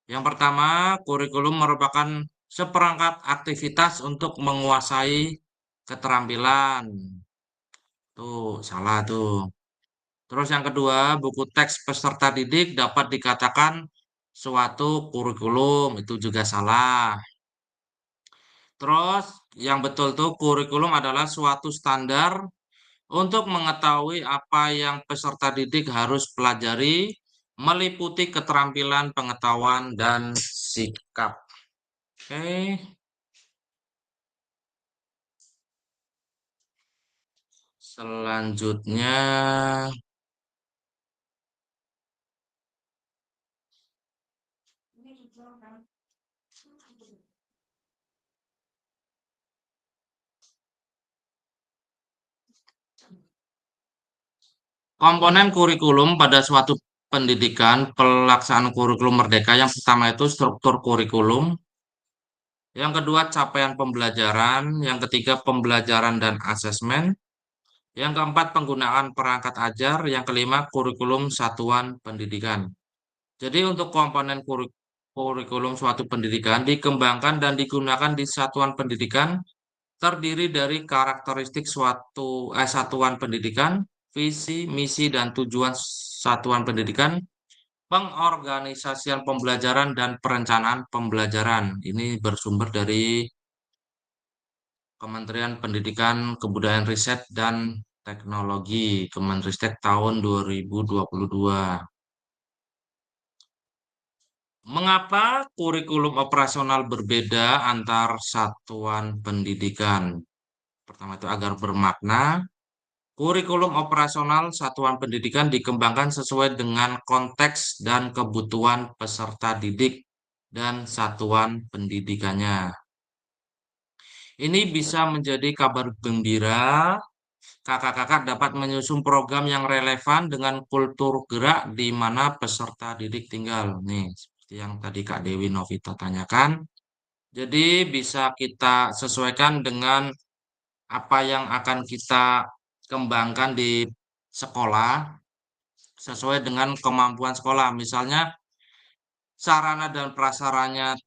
Yang pertama, kurikulum merupakan seperangkat aktivitas untuk menguasai keterampilan. Tuh, salah tuh. Terus yang kedua, buku teks peserta didik dapat dikatakan suatu kurikulum. Itu juga salah. Terus yang betul tuh kurikulum adalah suatu standar Untuk mengetahui apa yang peserta didik harus pelajari, meliputi keterampilan, pengetahuan, dan sikap. Oke, selanjutnya komponen kurikulum pada suatu pendidikan, pelaksanaan kurikulum merdeka. Yang pertama itu struktur kurikulum, yang kedua capaian pembelajaran, yang ketiga pembelajaran dan asesmen, yang keempat penggunaan perangkat ajar, yang kelima kurikulum satuan pendidikan. Jadi untuk komponen kurikulum suatu pendidikan dikembangkan dan digunakan di satuan pendidikan terdiri dari karakteristik satuan pendidikan, visi, misi, dan tujuan satuan pendidikan, pengorganisasian pembelajaran dan perencanaan pembelajaran. Ini bersumber dari Kementerian Pendidikan, Kebudayaan Riset dan Teknologi, Kemenristek tahun 2022. Mengapa kurikulum operasional berbeda antar satuan pendidikan? Pertama itu agar bermakna. Kurikulum operasional satuan pendidikan dikembangkan sesuai dengan konteks dan kebutuhan peserta didik dan satuan pendidikannya. Ini bisa menjadi kabar gembira. Kakak-kakak dapat menyusun program yang relevan dengan kultur gerak di mana peserta didik tinggal. Nih, seperti yang tadi Kak Dewi Novita tanyakan. Jadi bisa kita sesuaikan dengan apa yang akan kita kembangkan di sekolah sesuai dengan kemampuan sekolah. Misalnya sarana dan prasaranya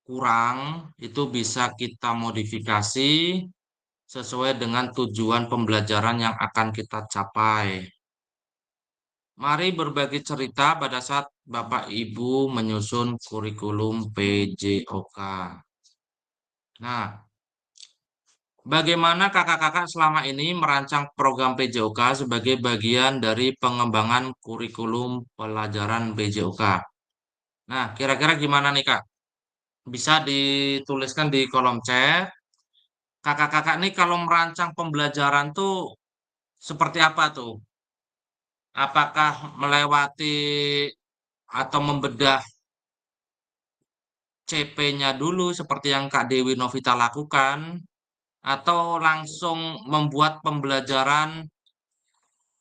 kurang, itu bisa kita modifikasi sesuai dengan tujuan pembelajaran yang akan kita capai. Mari berbagi cerita pada saat Bapak Ibu menyusun kurikulum PJOK. Nah, bagaimana kakak-kakak selama ini merancang program PJOK sebagai bagian dari pengembangan kurikulum pelajaran PJOK? Nah, kira-kira gimana nih Kak? Bisa dituliskan di kolom chat. Kakak-kakak nih kalau merancang pembelajaran tuh seperti apa tuh? Apakah melewati atau membedah CP-nya dulu seperti yang Kak Dewi Novita lakukan? Atau langsung membuat pembelajaran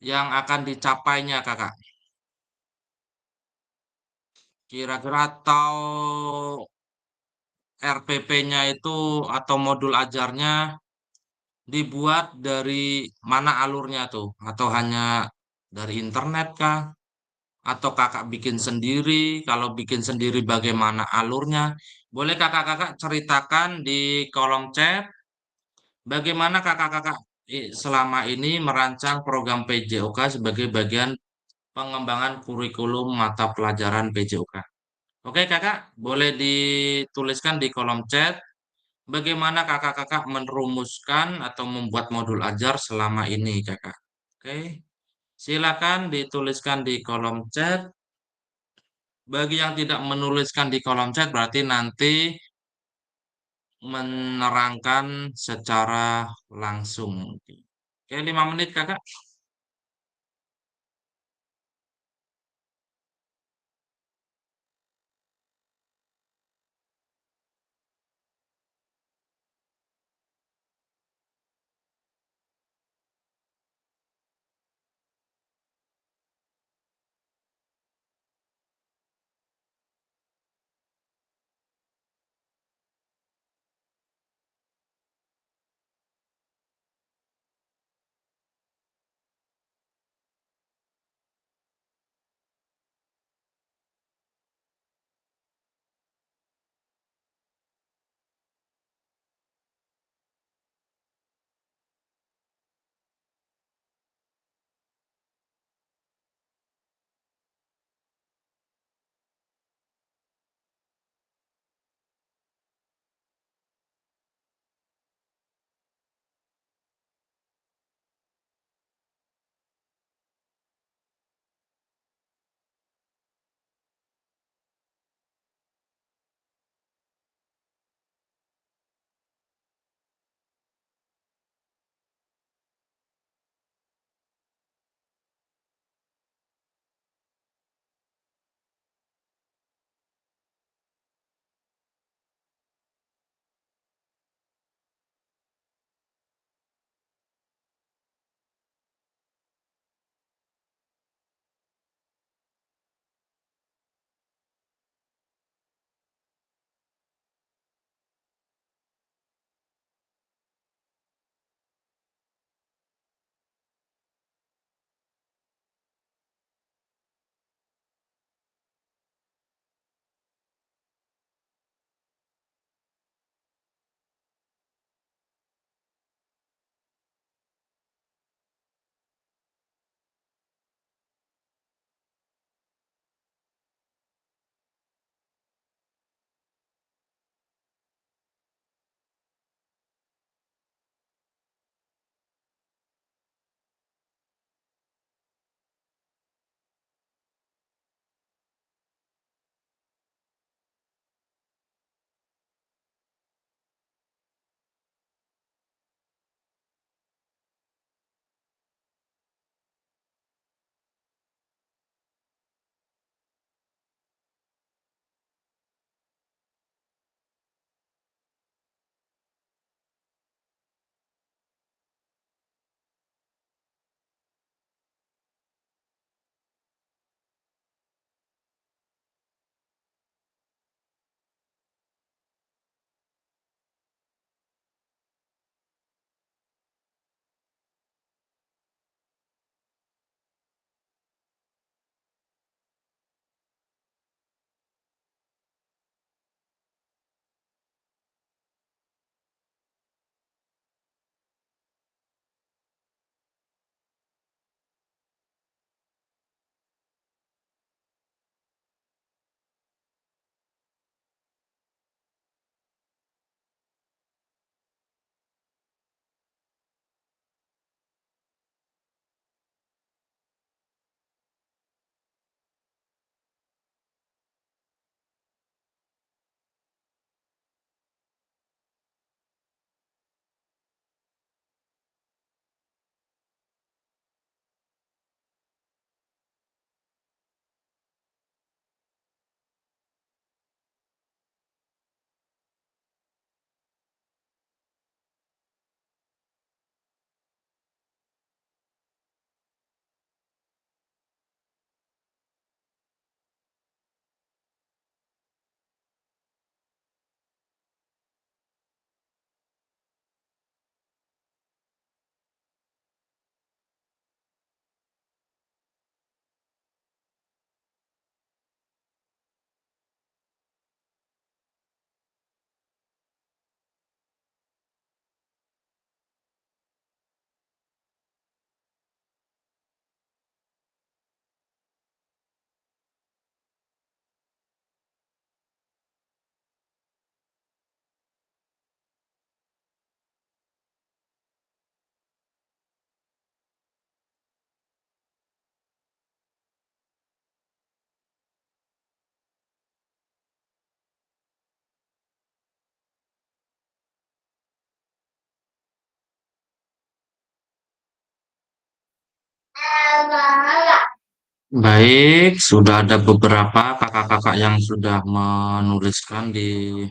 yang akan dicapainya Kakak? Kira-kira atau RPP-nya itu atau modul ajarnya dibuat dari mana alurnya tuh? Atau hanya dari internet kah? Atau kakak bikin sendiri? Kalau bikin sendiri bagaimana alurnya? Boleh kakak-kakak ceritakan di kolom chat bagaimana kakak-kakak selama ini merancang program PJOK sebagai bagian pengembangan kurikulum mata pelajaran PJOK. Oke kakak, boleh dituliskan di kolom chat bagaimana kakak-kakak merumuskan atau membuat modul ajar selama ini kakak. Oke, silakan dituliskan di kolom chat. Bagi yang tidak menuliskan di kolom chat berarti nanti menerangkan secara langsung. Oke, 5 menit kakak. Baik, sudah ada beberapa kakak-kakak yang sudah menuliskan di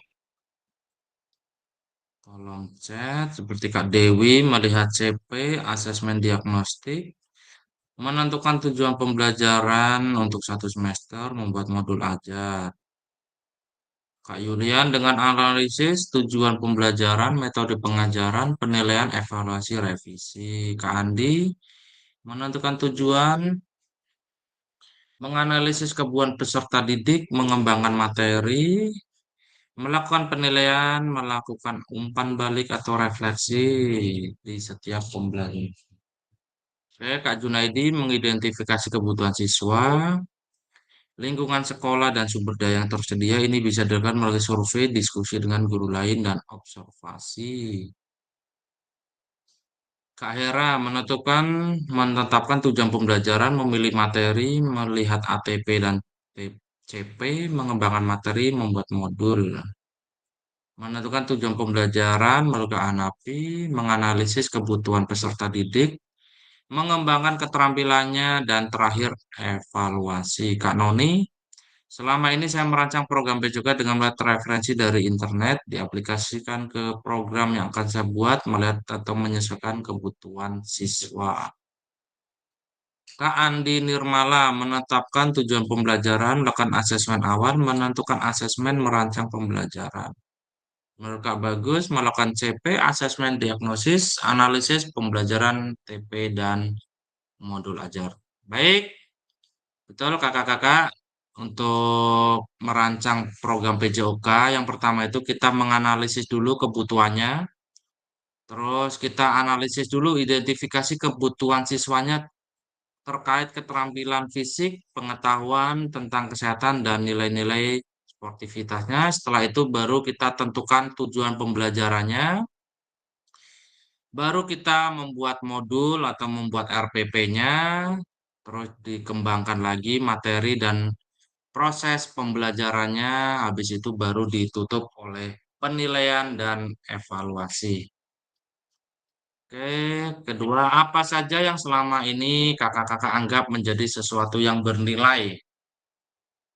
kolom chat, seperti Kak Dewi melihat CP, asesmen diagnostik, menentukan tujuan pembelajaran untuk satu semester, membuat modul ajar. Kak Yulian dengan analisis tujuan pembelajaran, metode pengajaran, penilaian, evaluasi, revisi. Kak Andi menentukan tujuan, menganalisis kebutuhan peserta didik, mengembangkan materi, melakukan penilaian, melakukan umpan balik atau refleksi di setiap pembelajaran. Oke, Kak Junaidi mengidentifikasi kebutuhan siswa, lingkungan sekolah dan sumber daya yang tersedia ini bisa dilakukan melalui survei, diskusi dengan guru lain, dan observasi. Kak Hera menetapkan tujuan pembelajaran, memilih materi, melihat ATP dan CP, mengembangkan materi, membuat modul. Menentukan tujuan pembelajaran, melakukan ANAPI, menganalisis kebutuhan peserta didik, mengembangkan keterampilannya, dan terakhir evaluasi. Kak Noni, selama ini saya merancang program PJOK dengan melihat referensi dari internet, diaplikasikan ke program yang akan saya buat, melihat atau menyesuaikan kebutuhan siswa. Kak Andi Nirmala menetapkan tujuan pembelajaran, melakukan asesmen awal, menentukan asesmen, merancang pembelajaran. Menurut Kak Bagus, melakukan CP, asesmen diagnosis, analisis pembelajaran TP, dan modul ajar. Baik, betul kakak-kakak. Untuk merancang program PJOK, yang pertama itu kita menganalisis dulu kebutuhannya. Terus kita analisis dulu identifikasi kebutuhan siswanya terkait keterampilan fisik, pengetahuan tentang kesehatan, dan nilai-nilai sportivitasnya. Setelah itu baru kita tentukan tujuan pembelajarannya. Baru kita membuat modul atau membuat RPP-nya, terus dikembangkan lagi materi dan proses pembelajarannya, habis itu baru ditutup oleh penilaian dan evaluasi. Oke, kedua, apa saja yang selama ini kakak-kakak anggap menjadi sesuatu yang bernilai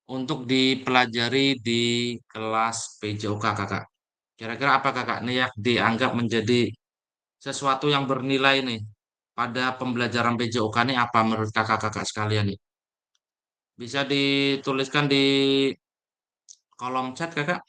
untuk dipelajari di kelas PJOK kakak? Kira-kira apa kakak nih yang dianggap menjadi sesuatu yang bernilai nih pada pembelajaran PJOK nih apa menurut kakak-kakak sekalian nih? Bisa dituliskan di kolom chat kakak.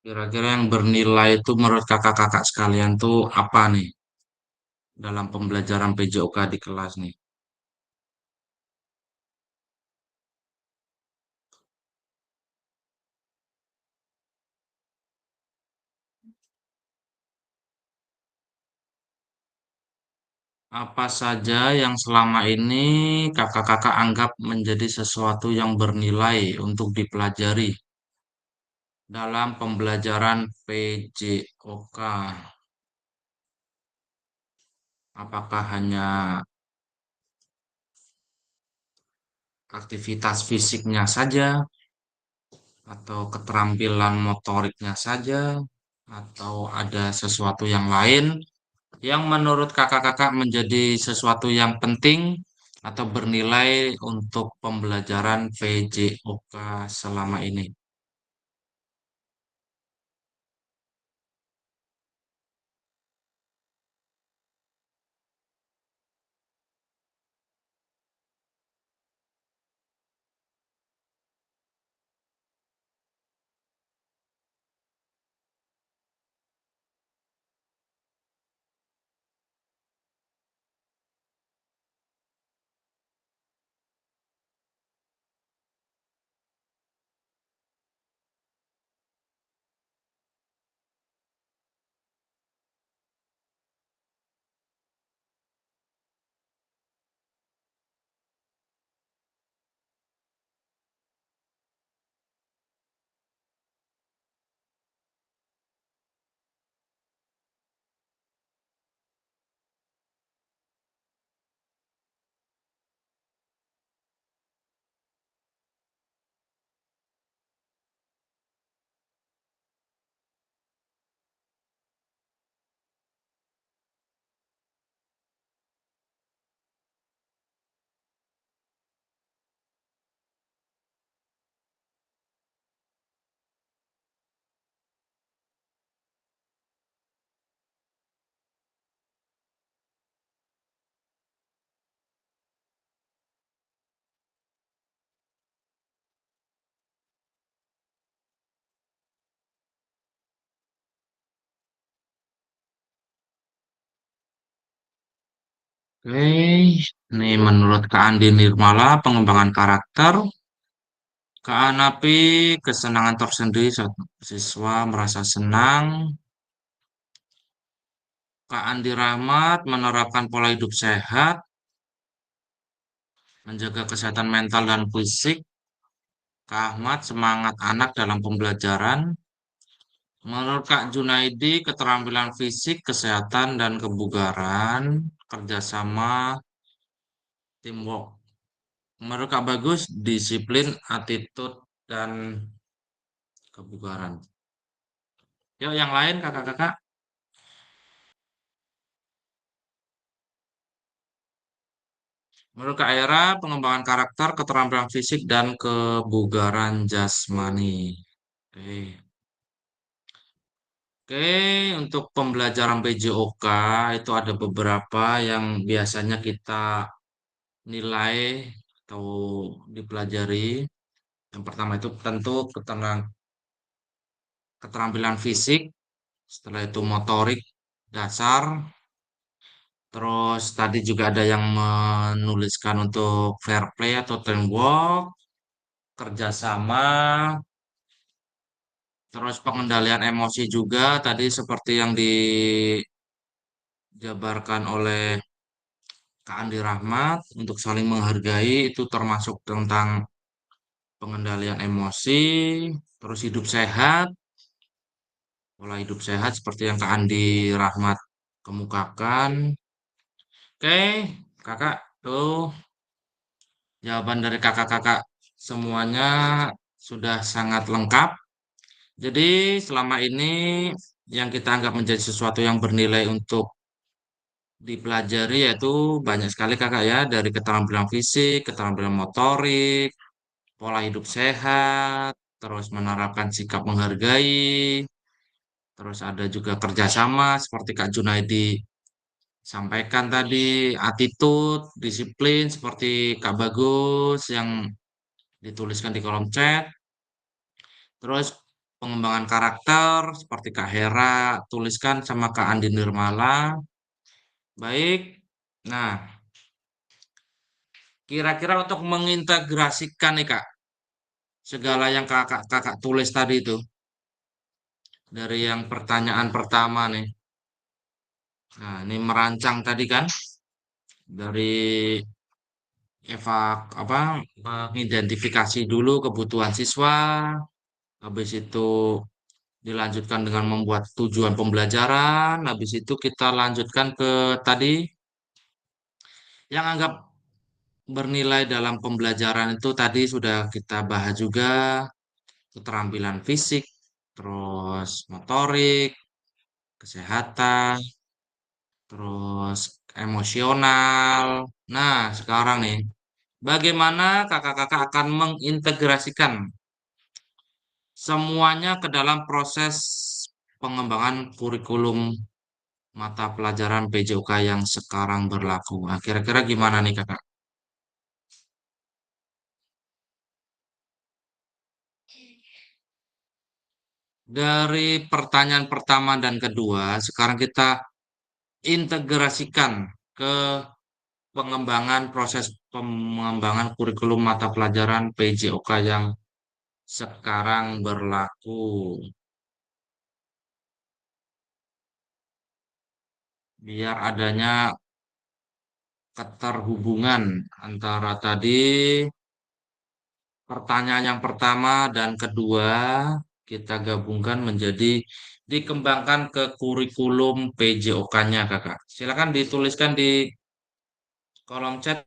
Kira-kira yang bernilai itu menurut kakak-kakak sekalian tuh apa nih dalam pembelajaran PJOK di kelas nih? Apa saja yang selama ini kakak-kakak anggap menjadi sesuatu yang bernilai untuk dipelajari dalam pembelajaran PJOK? Apakah hanya aktivitas fisiknya saja, atau keterampilan motoriknya saja, atau ada sesuatu yang lain yang menurut kakak-kakak menjadi sesuatu yang penting atau bernilai untuk pembelajaran PJOK selama ini? Oke, ini menurut Kak Andi Nirmala, pengembangan karakter. Kak Anapi, kesenangan tersendiri saat siswa merasa senang. Kak Andi Rahmat, menerapkan pola hidup sehat, menjaga kesehatan mental dan fisik. Kak Ahmad, semangat anak dalam pembelajaran. Menurut Kak Junaidi, keterampilan fisik, kesehatan, dan kebugaran, kerjasama, teamwork. Menurut Kak Bagus, disiplin, attitude, dan kebugaran. Yuk, yang lain kakak-kakak. Menurut Kak Era, pengembangan karakter, keterampilan fisik, dan kebugaran jasmani. Oke. Oke, untuk pembelajaran PJOK itu ada beberapa yang biasanya kita nilai atau dipelajari. Yang pertama itu tentu keterampilan fisik, setelah itu motorik dasar, terus tadi juga ada yang menuliskan untuk fair play atau teamwork, kerjasama, terus pengendalian emosi juga tadi seperti yang dijabarkan oleh Kak Andi Rahmat untuk saling menghargai itu termasuk tentang pengendalian emosi, terus hidup sehat, pola hidup sehat seperti yang Kak Andi Rahmat kemukakan. Oke, kakak tuh jawaban dari kakak-kakak semuanya sudah sangat lengkap. Jadi selama ini yang kita anggap menjadi sesuatu yang bernilai untuk dipelajari yaitu banyak sekali kakak ya dari keterampilan fisik, keterampilan motorik, pola hidup sehat, terus menerapkan sikap menghargai, terus ada juga kerjasama seperti Kak Junaidi sampaikan tadi, attitude, disiplin seperti Kak Bagus yang dituliskan di kolom chat, terus pengembangan karakter seperti Kak Hera tuliskan sama Kak Andi Nirmala. Baik, nah kira-kira untuk mengintegrasikan nih Kak, segala yang kakak tulis tadi itu dari yang pertanyaan pertama nih. Nah, ini merancang tadi kan dari apa mengidentifikasi dulu kebutuhan siswa, habis itu dilanjutkan dengan membuat tujuan pembelajaran, habis itu kita lanjutkan ke tadi yang anggap bernilai dalam pembelajaran itu tadi sudah kita bahas juga keterampilan fisik, terus motorik, kesehatan, terus emosional. Nah, sekarang nih, bagaimana kakak-kakak akan mengintegrasikan semuanya ke dalam proses pengembangan kurikulum mata pelajaran PJOK yang sekarang berlaku? Nah, kira-kira gimana nih kakak? Dari pertanyaan pertama dan kedua, sekarang kita integrasikan ke pengembangan proses pengembangan kurikulum mata pelajaran PJOK yang sekarang berlaku. Biar adanya keterhubungan antara tadi pertanyaan yang pertama dan kedua kita gabungkan menjadi dikembangkan ke kurikulum PJOK-nya, Kakak. Silakan dituliskan di kolom chat.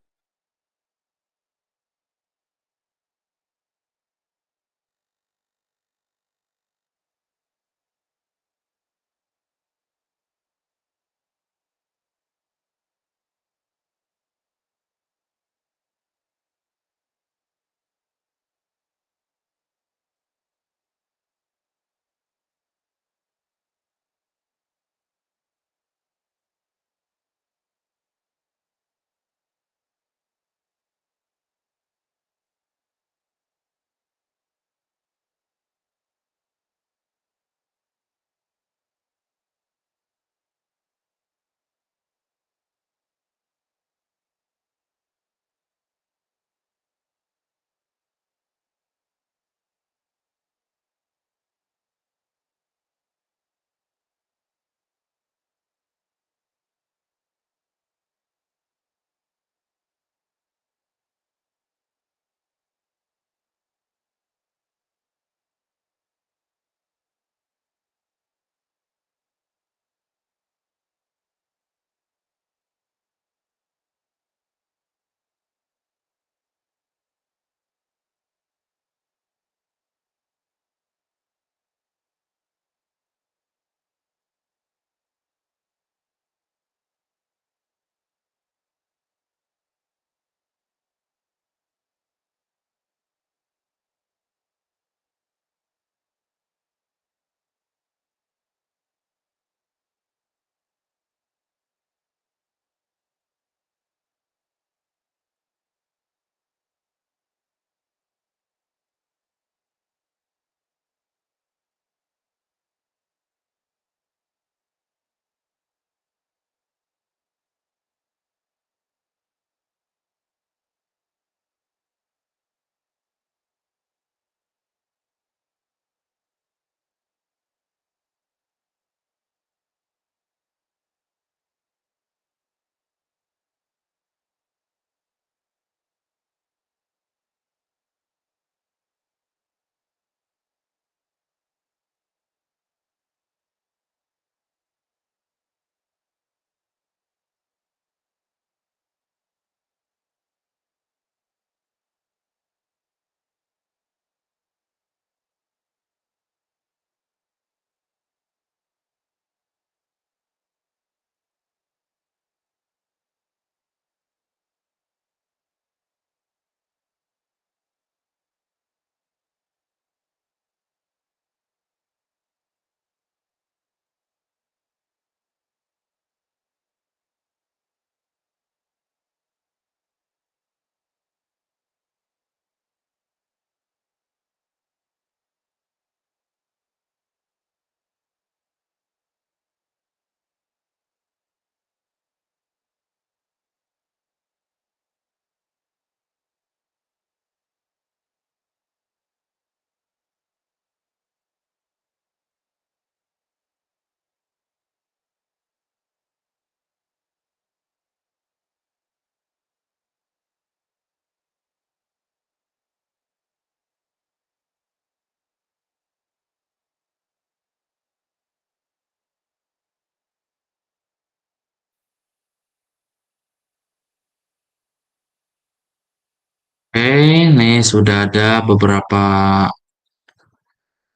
sudah ada beberapa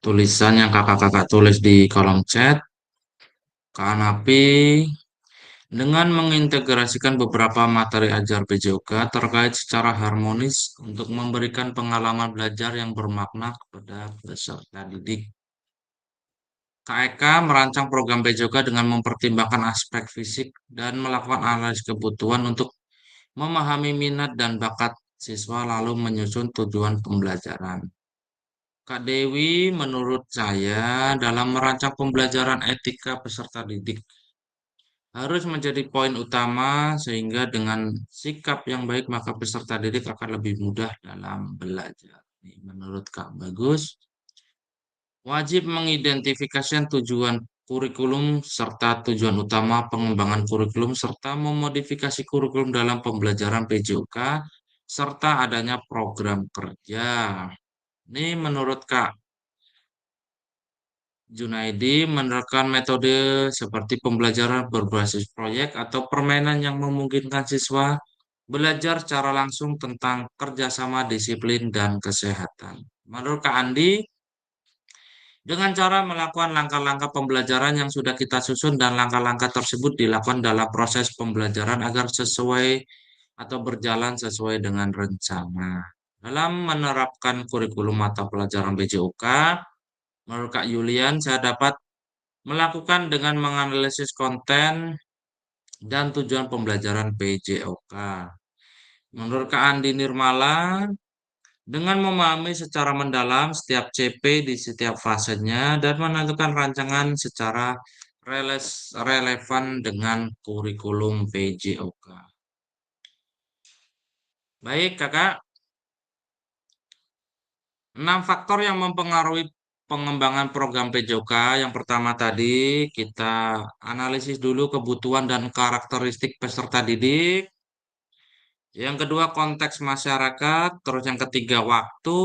tulisan yang kakak-kakak tulis di kolom chat. Kak Napi dengan mengintegrasikan beberapa materi ajar PJOK terkait secara harmonis untuk memberikan pengalaman belajar yang bermakna kepada peserta didik. Kak Eka merancang program PJOK dengan mempertimbangkan aspek fisik dan melakukan analisis kebutuhan untuk memahami minat dan bakat siswa lalu menyusun tujuan pembelajaran. Kak Dewi, menurut saya dalam merancang pembelajaran etika peserta didik harus menjadi poin utama sehingga dengan sikap yang baik maka peserta didik akan lebih mudah dalam belajar. Nih, menurut Kak Bagus, wajib mengidentifikasikan tujuan kurikulum serta tujuan utama pengembangan kurikulum serta memodifikasi kurikulum dalam pembelajaran PJOK serta adanya program kerja. Ini menurut Kak Junaidi menerapkan metode seperti pembelajaran berbasis proyek atau permainan yang memungkinkan siswa belajar secara langsung tentang kerjasama disiplin dan kesehatan. Menurut Kak Andi, dengan cara melakukan langkah-langkah pembelajaran yang sudah kita susun dan langkah-langkah tersebut dilakukan dalam proses pembelajaran agar sesuai atau berjalan sesuai dengan rencana. Dalam menerapkan kurikulum mata pelajaran BJOK, menurut Kak Yulian, saya dapat melakukan dengan menganalisis konten dan tujuan pembelajaran PJOK. Menurut Kak Andi Nirmala, dengan memahami secara mendalam setiap CP di setiap fasenya dan menentukan rancangan secara relevan dengan kurikulum PJOK. Baik, Kakak. 6 faktor yang mempengaruhi pengembangan program PJOK. Yang pertama tadi kita analisis dulu kebutuhan dan karakteristik peserta didik. Yang kedua konteks masyarakat, terus yang ketiga waktu,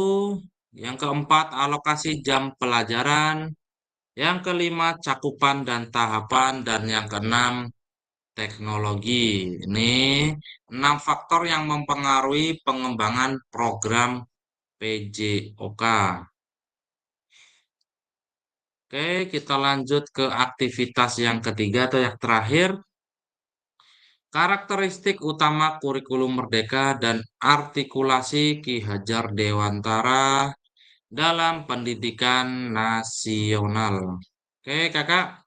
yang keempat alokasi jam pelajaran, yang kelima cakupan dan tahapan, dan yang keenam teknologi. Ini 6 faktor yang mempengaruhi pengembangan program PJOK. Oke, kita lanjut ke aktivitas yang ketiga atau yang terakhir. Karakteristik utama kurikulum Merdeka dan artikulasi Ki Hajar Dewantara dalam pendidikan nasional. Oke, Kakak.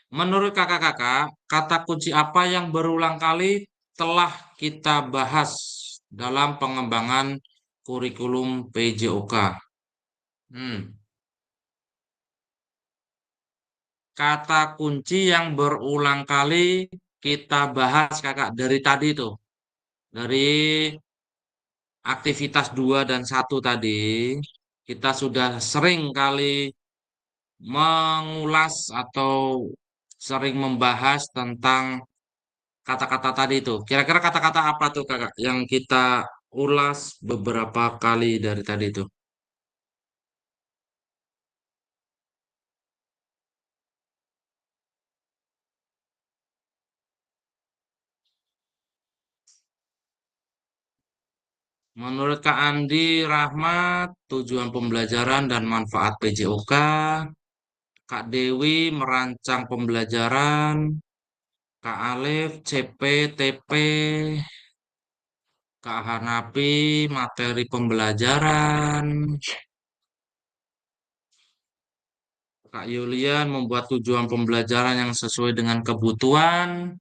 Menurut Kakak-kakak, kata kunci apa yang berulang kali telah kita bahas dalam pengembangan kurikulum PJOK? Hmm. Kata kunci yang berulang kali kita bahas Kakak dari tadi tuh. Dari aktivitas 2 dan 1 tadi, kita sudah sering kali mengulas atau sering membahas tentang kata-kata tadi itu. Kira-kira kata-kata apa tuh Kakak yang kita ulas beberapa kali dari tadi itu? Menurut Kak Andi Rahmat, tujuan pembelajaran dan manfaat PJOK. Kak Dewi merancang pembelajaran. Kak Alif CP, TP. Kak Hanapi materi pembelajaran. Kak Yulian membuat tujuan pembelajaran yang sesuai dengan kebutuhan.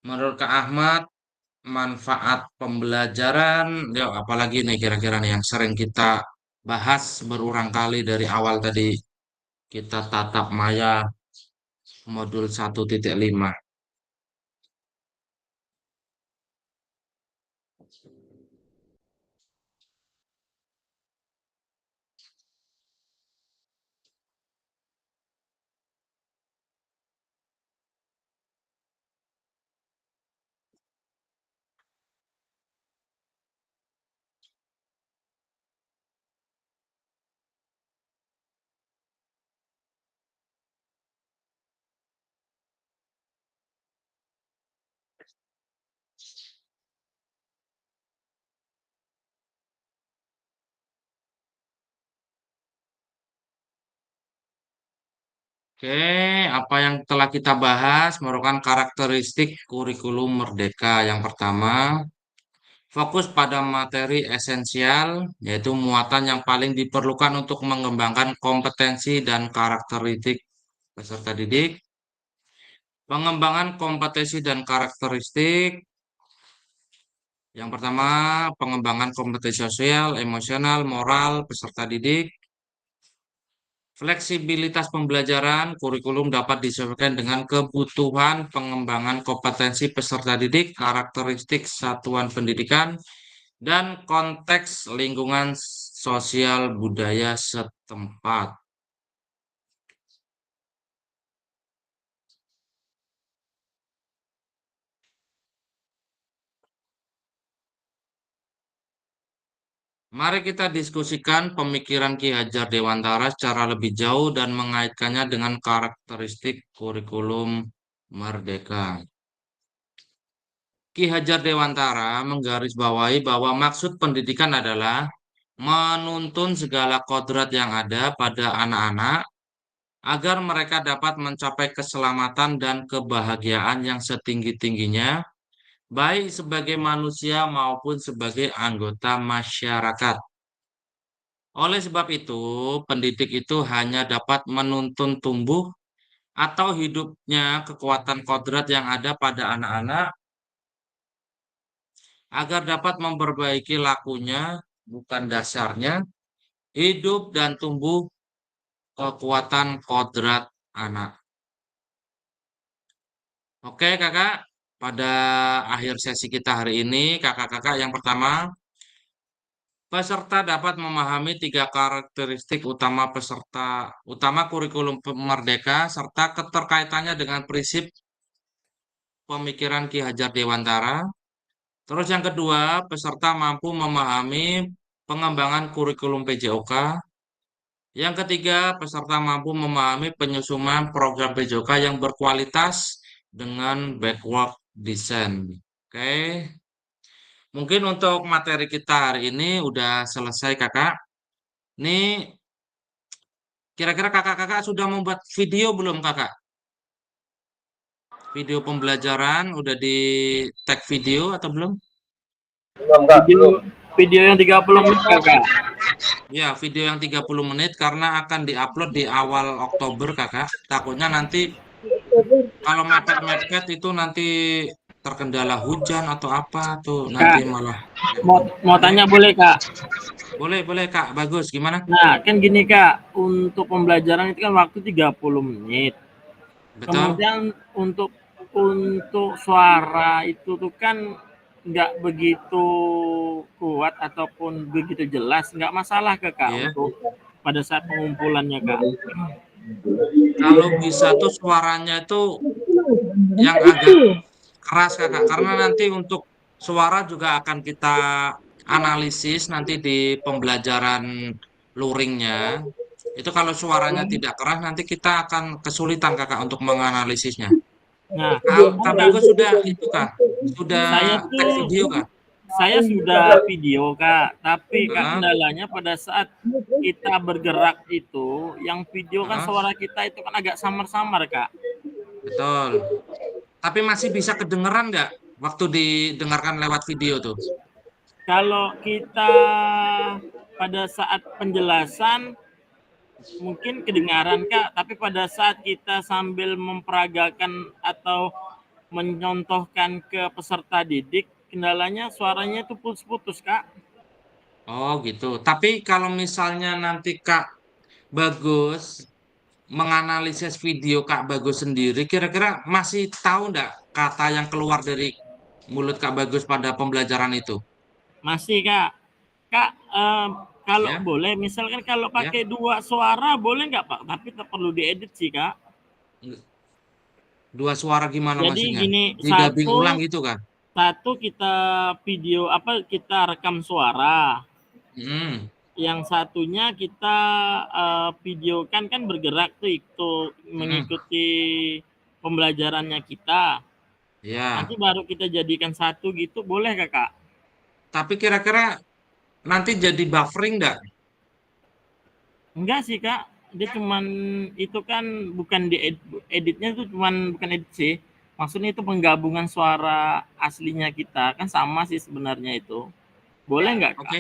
Menurut Kak Ahmad, manfaat pembelajaran. Ya, apalagi nih kira-kira nih yang sering kita bahas berulang kali dari awal tadi kita tatap maya modul 1.5. Oke, apa yang telah kita bahas merupakan karakteristik kurikulum merdeka. Yang pertama, fokus pada materi esensial, yaitu muatan yang paling diperlukan untuk mengembangkan kompetensi dan karakteristik peserta didik. Pengembangan kompetensi dan karakteristik. Yang pertama, pengembangan kompetensi sosial, emosional, moral peserta didik. Fleksibilitas pembelajaran kurikulum dapat disesuaikan dengan kebutuhan pengembangan kompetensi peserta didik, karakteristik satuan pendidikan, dan konteks lingkungan sosial budaya setempat. Mari kita diskusikan pemikiran Ki Hajar Dewantara secara lebih jauh dan mengaitkannya dengan karakteristik kurikulum merdeka. Ki Hajar Dewantara menggarisbawahi bahwa maksud pendidikan adalah menuntun segala kodrat yang ada pada anak-anak agar mereka dapat mencapai keselamatan dan kebahagiaan yang setinggi-tingginya, baik sebagai manusia maupun sebagai anggota masyarakat. Oleh sebab itu, pendidik itu hanya dapat menuntun tumbuh atau hidupnya kekuatan kodrat yang ada pada anak-anak agar dapat memperbaiki lakunya, bukan dasarnya, hidup dan tumbuh kekuatan kodrat anak. Oke, kakak. Pada akhir sesi kita hari ini, kakak-kakak yang pertama, peserta dapat memahami tiga karakteristik utama kurikulum merdeka serta keterkaitannya dengan prinsip pemikiran Ki Hajar Dewantara. Terus yang kedua, peserta mampu memahami pengembangan kurikulum PJOK. Yang ketiga, peserta mampu memahami penyusunan program PJOK yang berkualitas dengan backward design. Oke, mungkin untuk materi kita hari ini udah selesai, kakak. Ini kira-kira kakak-kakak sudah membuat video belum, kakak? Video pembelajaran udah di tag video atau belum? Video yang 30 menit kakak. Ya, video yang 30 menit karena akan diupload di awal Oktober, kakak. Takutnya nanti kalau mepet-mepet itu nanti terkendala hujan atau apa tuh nanti Kak, malah. mau tanya boleh kak? Boleh kak, bagus. Gimana? Nah kan gini kak, untuk pembelajaran itu kan waktu 30 menit. Betul? Kemudian untuk suara itu tuh kan nggak begitu kuat ataupun begitu jelas, nggak masalah ke kak Iya. untuk pada saat pengumpulannya kak. Kalau bisa tuh suaranya itu yang agak keras, kakak, karena nanti untuk suara juga akan kita analisis nanti di pembelajaran luringnya. Itu kalau suaranya tidak keras nanti kita akan kesulitan, kakak, untuk menganalisisnya. Nah, Kak Bagus sudah itu kak, sudah tag video kak? saya sudah video kak, tapi kak kendalanya pada saat kita bergerak itu, yang video kan suara kita itu kan agak samar-samar kak. Betul. Tapi masih bisa kedengeran nggak waktu didengarkan lewat video tuh? Kalau kita pada saat penjelasan mungkin kedengaran kak, tapi pada saat kita sambil memperagakan atau menyontohkan ke peserta didik, kendalanya suaranya itu putus-putus kak. Oh gitu. Tapi kalau misalnya nanti Kak Bagus menganalisis video Kak Bagus sendiri, kira-kira masih tahu nggak kata yang keluar dari mulut Kak Bagus pada pembelajaran itu? Masih kak. Kak, kalau Ya, boleh, misalkan kalau ya. pakai dua suara boleh nggak pak? Tapi tak perlu diedit sih kak. Dua suara gimana Jadi maksudnya? gini, Di dubbing ulang gitu kan? satu kita video kita rekam suara. Hmm, Yang satunya kita videokan kan bergerak tuh itu mengikuti pembelajarannya kita. ya. Nanti baru kita jadikan satu gitu, boleh kakak? Tapi kira-kira nanti jadi buffering nggak? Enggak sih kak, dia cuman itu kan bukan editnya itu cuman bukan edit sih. Maksudnya itu penggabungan suara aslinya kita kan sama sih sebenarnya itu. Boleh nggak Kak? Oke.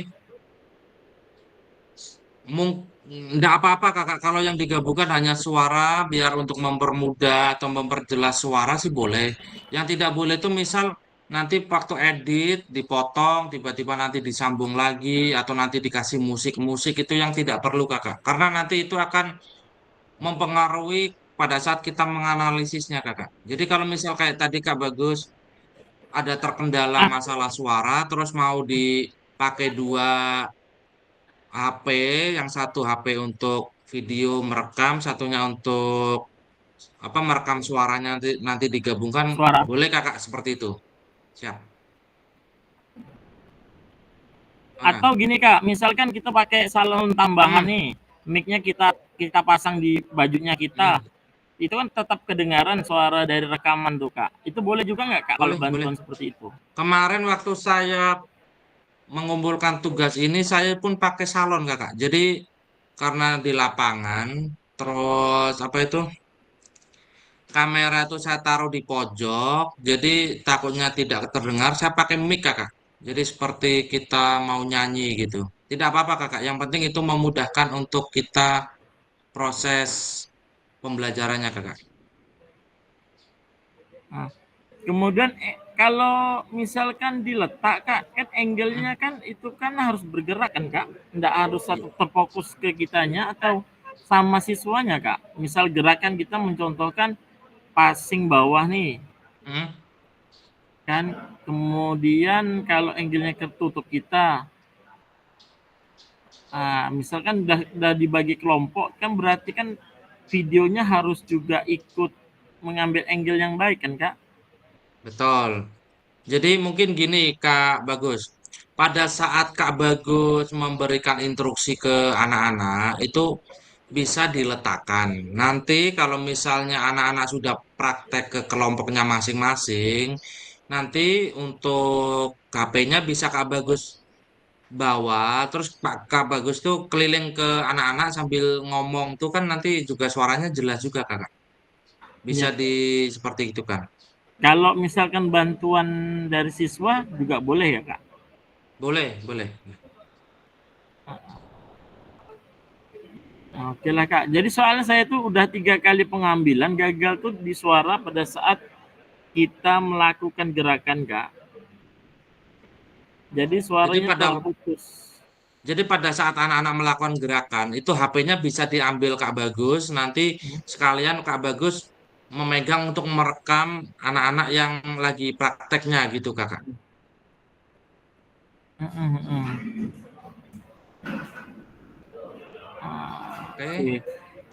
Nggak apa-apa kakak, kalau yang digabungkan hanya suara biar untuk mempermudah atau memperjelas suara sih boleh. Yang tidak boleh itu misal nanti waktu edit dipotong, tiba-tiba nanti disambung lagi atau nanti dikasih musik-musik itu yang tidak perlu kakak. Karena nanti itu akan mempengaruhi pada saat kita menganalisisnya kakak. Jadi kalau misal kayak tadi Kak Bagus ada terkendala Ah, masalah suara, terus mau dipakai dua HP, yang satu HP untuk video merekam, satunya untuk apa merekam suaranya nanti digabungkan, suara. boleh kakak seperti itu. Siap. Atau Ah, gini Kak, misalkan kita pakai salon tambahan hmm, nih, mic-nya kita pasang di bajunya kita, hmm. itu kan tetap kedengaran suara dari rekaman tuh Kak. Itu boleh juga nggak Kak kalau Boleh, boleh. bantuan seperti itu? Kemarin waktu saya mengumpulkan tugas ini, saya pun pakai salon kakak. Jadi karena di lapangan, terus apa itu kamera itu saya taruh di pojok, jadi takutnya tidak terdengar, saya pakai mic kakak. Jadi seperti kita mau nyanyi gitu. Tidak apa-apa kakak, yang penting itu memudahkan untuk kita proses pembelajarannya kakak. Nah, kemudian kalau misalkan diletak Kak, kan Hmm? angle-nya kan itu kan harus bergerak kan Kak? Nggak harus satu terfokus ke kitanya atau sama siswanya Kak? Misal gerakan kita mencontohkan passing bawah nih, Hmm? kan kemudian kalau angle-nya ketutup kita, misalkan udah dibagi kelompok kan berarti kan videonya harus juga ikut mengambil angle yang baik kan Kak? Betul. Jadi mungkin gini Kak Bagus. Pada saat Kak Bagus memberikan instruksi ke anak-anak, itu bisa diletakkan. Nanti kalau misalnya anak-anak sudah praktek ke kelompoknya masing-masing, nanti untuk HP-nya bisa Kak Bagus bawa, terus Kak Bagus tuh keliling ke anak-anak sambil ngomong tuh kan nanti juga suaranya jelas juga Kakak. Bisa Ya. di seperti itu kan. Kalau misalkan bantuan dari siswa juga boleh ya Kak? Boleh, boleh. Oke lah Kak. Jadi soalnya saya tuh udah 3 kali pengambilan gagal tuh di suara pada saat kita melakukan gerakan Kak. Jadi Jadi suaranya pada terputus. Jadi pada saat anak-anak melakukan gerakan, itu HP-nya bisa diambil Kak Bagus, nanti sekalian Kak Bagus memegang untuk merekam anak-anak yang lagi prakteknya gitu Kakak. Oke. Oke.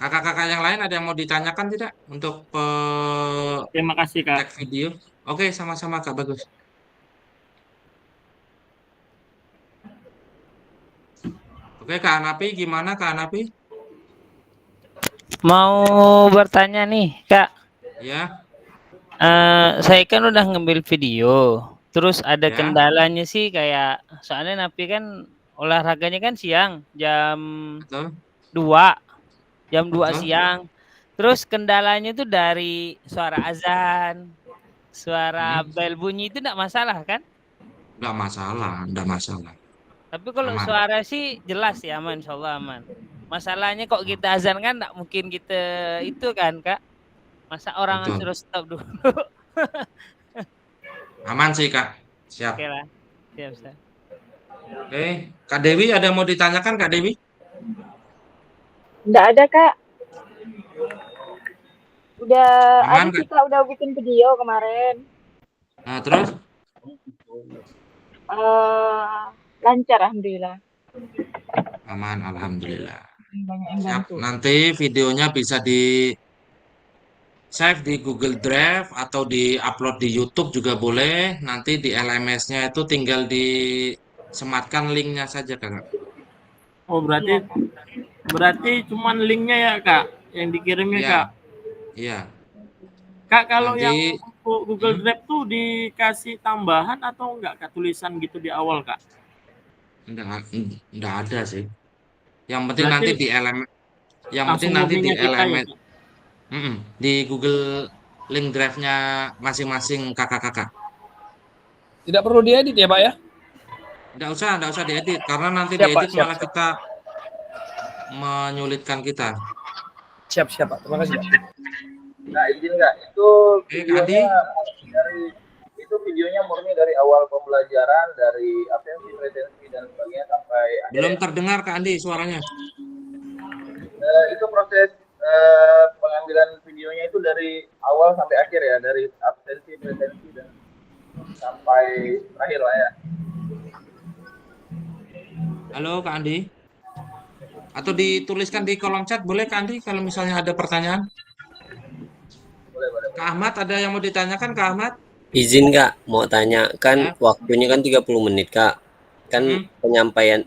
Kakak-kakak yang lain ada yang mau ditanyakan tidak untuk Terima kasih Kak. tag video? Oke, sama-sama Kak Bagus. Oke, Kak Anapi gimana Kak Anapi? Mau bertanya nih, Kak. Ya, Saya kan udah ngambil video, terus ada ya, kendalanya sih kayak soalnya Napi kan olahraganya kan siang betul, 2, jam 2 betul. siang. Terus kendalanya tuh dari suara azan, suara Hmm, bel bunyi itu enggak masalah kan? nggak masalah, nggak masalah. Tapi kalau Aman, suara sih jelas ya aman, insyaallah aman. Masalahnya kok kita azan kan enggak mungkin kita itu kan, Kak. Masa orang betul. suruh stop dulu. Aman sih Kak. Siap. Oke lah. Siap, siap. Oke, Kak Dewi ada yang mau ditanyakan Kak Dewi? Nggak ada, Kak. Udah ada Aman sih, Kak? Kak, udah bikin video kemarin. Nah, terus? Eh lancar alhamdulillah. Aman, Alhamdulillah. Banyak yang Siap, bantu. nanti videonya bisa di save di Google Drive atau di upload di YouTube juga boleh. Nanti di LMS-nya itu tinggal disematkan linknya saja Kak. Oh berarti Iya, Kak. berarti cuman linknya ya Kak yang dikirimnya Kak. Iya, iya. Kak kalau Nanti yang Google hmm, Drive tuh dikasih tambahan atau enggak Kak tulisan gitu di awal Kak? enggak, enggak ada sih. Yang penting nanti Berarti di LMS. Yang penting Langsung nanti di murninya kita ya, elemen, Kak? di Google link drive-nya masing-masing kakak-kakak. Tidak perlu diedit ya Pak ya? Nggak usah diedit, karena nanti Siap Pak, diedit siap, malah siap. kita menyulitkan kita. Siap, siap Pak. Terima kasih Pak. Nah, izin nggak? Itu Oke, Kak Adi, videonya dari videonya murni dari awal pembelajaran, dari absensi, presensi dan sebagainya sampai akhir belum ya. terdengar Kak Andi suaranya. Itu proses pengambilan videonya itu dari awal sampai akhir ya, dari absensi, presensi dan sampai terakhir lah ya. Halo Kak Andi. Atau dituliskan di kolom chat boleh Kak Andi kalau misalnya ada pertanyaan. Boleh, boleh, Kak boleh. Ahmad ada yang mau ditanyakan Kak Ahmad? Izin Kak, mau tanya kan Ya. waktunya kan 30 menit Kak. Kan Mm-mm. penyampaian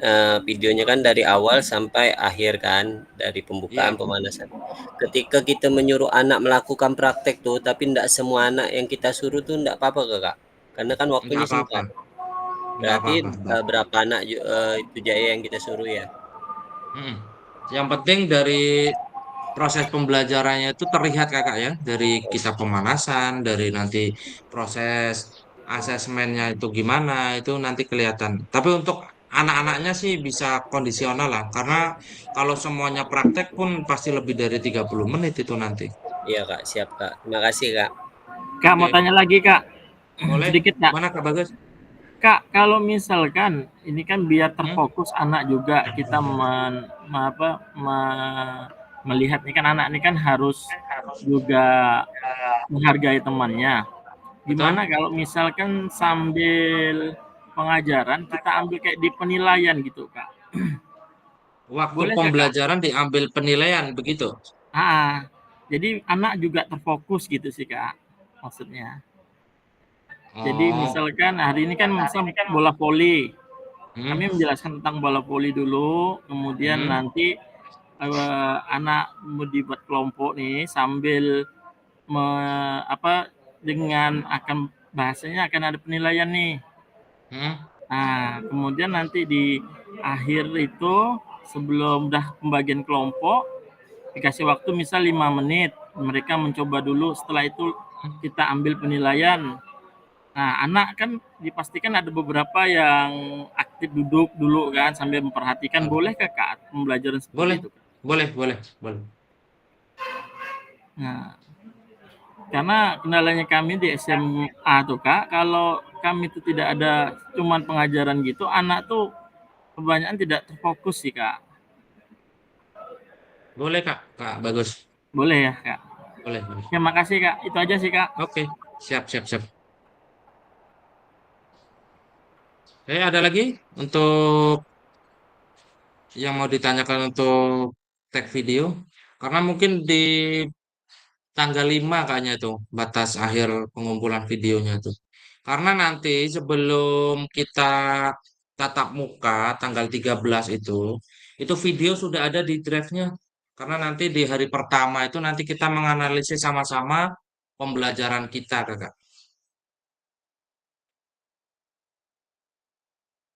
videonya kan dari awal sampai akhir kan, dari pembukaan Iya, pemanasan. Ketika kita menyuruh anak melakukan praktek tuh, tapi tidak semua anak yang kita suruh tuh tidak apa-apa Kak. Karena kan nggak waktunya apa-apa. singkat. Nggak Berarti apa-apa. berapa anak itu Jaya yang kita suruh ya? Mm-mm. Yang penting dari proses pembelajarannya itu terlihat kakak ya, dari kita pemanasan, dari nanti proses asesmennya itu gimana, itu nanti kelihatan. Tapi untuk anak-anaknya sih bisa kondisional lah, karena kalau semuanya praktek pun pasti lebih dari 30 menit itu nanti. Iya Kak, siap Kak. Terima kasih Kak. Kak, mau Oke, tanya lagi, Kak. boleh. Sedikit, Kak. Gimana Kak Bagus? Kak, kalau misalkan ini kan biar Hmm? terfokus anak juga kita melihat nih kan anak ini kan harus juga menghargai temannya. Betul? Gimana kalau misalkan sambil pengajaran kita ambil kayak di penilaian gitu, Kak? Waktu Boleh nggak, Kak? pembelajaran diambil penilaian begitu. Ah, jadi anak juga terfokus gitu sih, Kak, maksudnya. Jadi Oh, misalkan hari ini kan misal bola voli, hmm, kami menjelaskan tentang bola voli dulu, kemudian hmm, nanti anak mau dibuat kelompok nih sambil dengan akan bahasanya akan ada penilaian nih. hmm. Nah, kemudian nanti di akhir itu sebelum udah pembagian kelompok dikasih waktu misal 5 menit. Mereka mencoba dulu, setelah itu kita ambil penilaian. Nah, anak kan dipastikan ada beberapa yang aktif duduk dulu kan sambil memperhatikan. Bolehkah Kak pembelajaran seperti Boleh, itu? boleh, boleh, boleh. Nah, karena kendalanya kami di SMA tuh Kak, kalau kami itu tidak ada cuman pengajaran gitu, anak tuh kebanyakan tidak terfokus sih Kak. Boleh Kak, Kak Bagus. Boleh ya Kak? Boleh, boleh. Ya makasih Kak, itu aja sih Kak. Oke, siap, siap, siap. Ada lagi untuk yang mau ditanyakan untuk tag video? Karena mungkin di tanggal 5 kayaknya itu batas akhir pengumpulan videonya itu. Karena nanti sebelum kita tatap muka tanggal 13 itu video sudah ada di drive-nya. Karena nanti di hari pertama itu nanti kita menganalisis sama-sama pembelajaran kita, Kakak.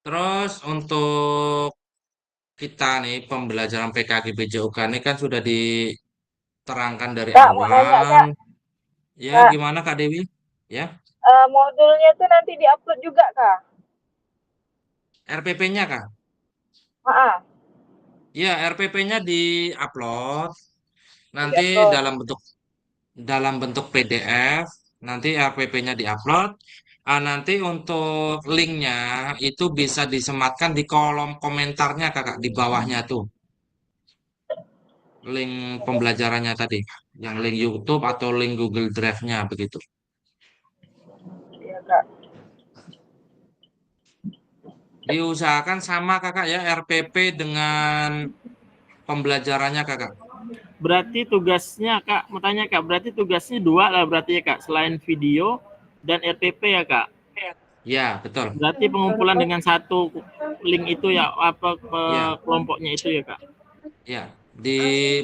Terus untuk kita nih pembelajaran PKG BJOK ini kan sudah diterangkan dari Kak, mau nanya awal. Kak. Ya, Kak, gimana Kak Dewi? Ya, modulnya tuh nanti diupload juga Kak? RPP-nya Kak? Ah, Ya, RPP-nya di-upload. Nanti diupload. dalam bentuk PDF. Nanti RPP-nya di-upload. Nanti untuk linknya itu bisa disematkan di kolom komentarnya Kakak di bawahnya tuh. Link pembelajarannya tadi, yang link YouTube atau link Google Drive-nya begitu. Iya Kak. Diusahakan sama Kakak ya RPP dengan pembelajarannya Kakak. Berarti tugasnya Kak, mau tanya Kak, berarti tugasnya dua lah berarti ya Kak, selain video dan RPP ya Kak. Ya, betul. Berarti pengumpulan dengan satu link itu ya Ya, kelompoknya itu ya Kak. ya. Di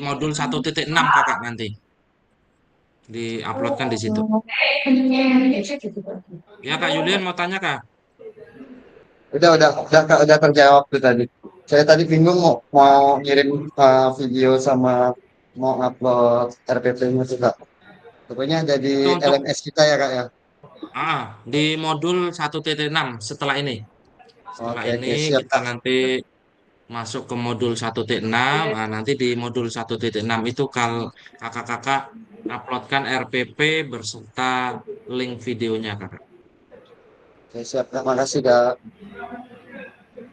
modul 1.6 Kakak nanti diuploadkan di situ. Ya Kak Yulian mau tanya Kak? Udah Kak, udah terjawab tuh tadi. Saya tadi bingung mau ngirim video sama mau upload RPP-nya tuh Kak. Pokoknya ada Itu di untuk LMS kita ya Kak ya. di modul 1.6 setelah ini. Setelah Oke, oke, ini siap kita Kak. nanti masuk ke modul 1.6. Nah, nanti di modul 1.6 itu kalau kakak-kakak uploadkan RPP berserta link videonya kakak. Oke, siap Kak. Makasih Kak.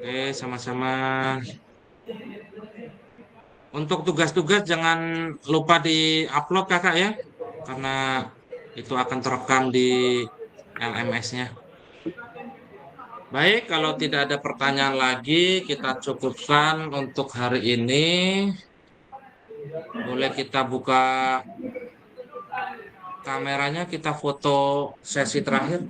Oke, sama-sama. Untuk tugas-tugas jangan lupa di-upload kakak ya, karena itu akan terekam di LMS-nya. Baik, kalau tidak ada pertanyaan lagi, kita cukupkan untuk hari ini. Boleh kita buka kameranya, kita foto sesi terakhir.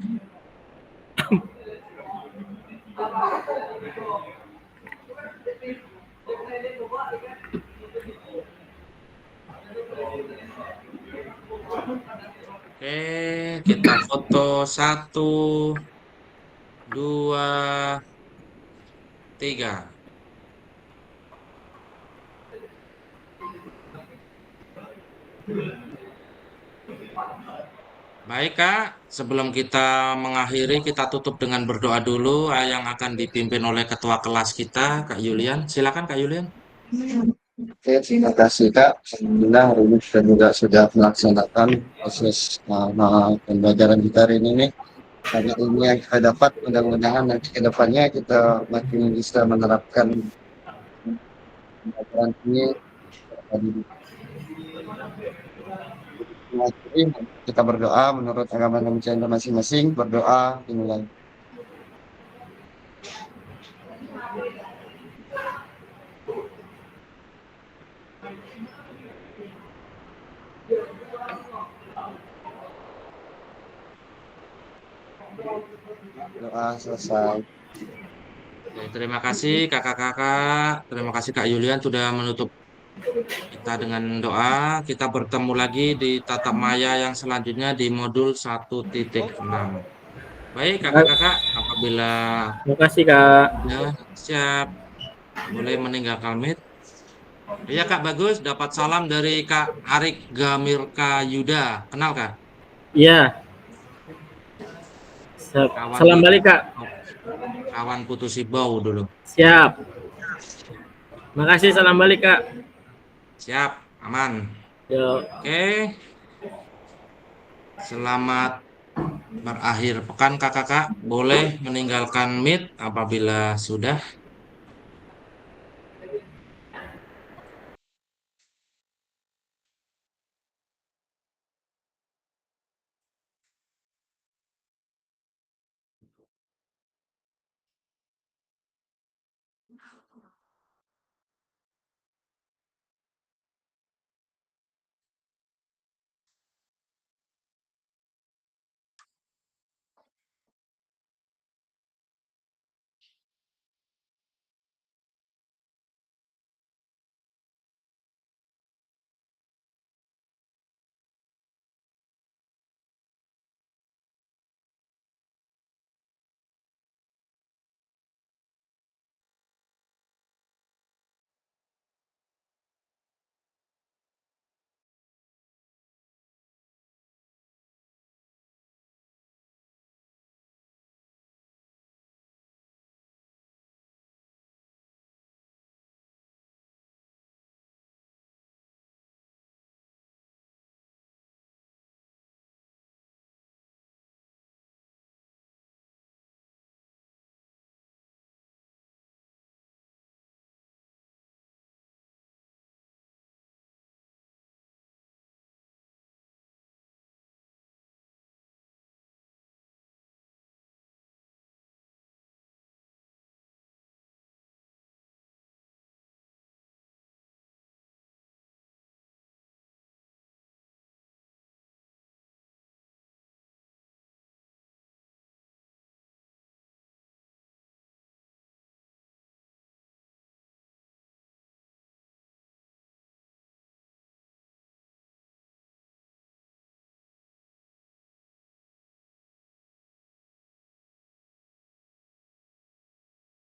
Oke, kita foto 1, 2, 3. Baik Kak, sebelum kita mengakhiri, kita tutup dengan berdoa dulu yang akan dipimpin oleh ketua kelas kita, Kak Yulian. Silakan Kak Yulian. Oke, terima kasih Kak. Alhamdulillah hari ini kita juga sudah melaksanakan proses pembelajaran kita hari ini nih. Banyak ilmu yang kita dapat, mudah-mudahan nanti ke depannya kita makin bisa menerapkan pembelajaran ini. Kita berdoa menurut agama dan kita masing-masing, berdoa dimulai. Doa selesai. Oke, terima kasih kakak-kakak, terima kasih Kak Yulian sudah menutup kita dengan doa. Kita bertemu lagi di tatap maya yang selanjutnya di modul 1.6. Baik kakak-kakak, apabila Terima kasih Kak. sudah siap, boleh meninggalkan meet. Iya Kak, bagus. Dapat salam dari Kak Arik Gamirka Yuda. Kenal Kak? Iya, Kawan salam di balik Kak. kawan putus bau dulu. Siap. Makasih, salam balik Kak. Siap, aman. Yuk. Oke. Selamat berakhir pekan kakak-kakak. Boleh meninggalkan meet apabila sudah.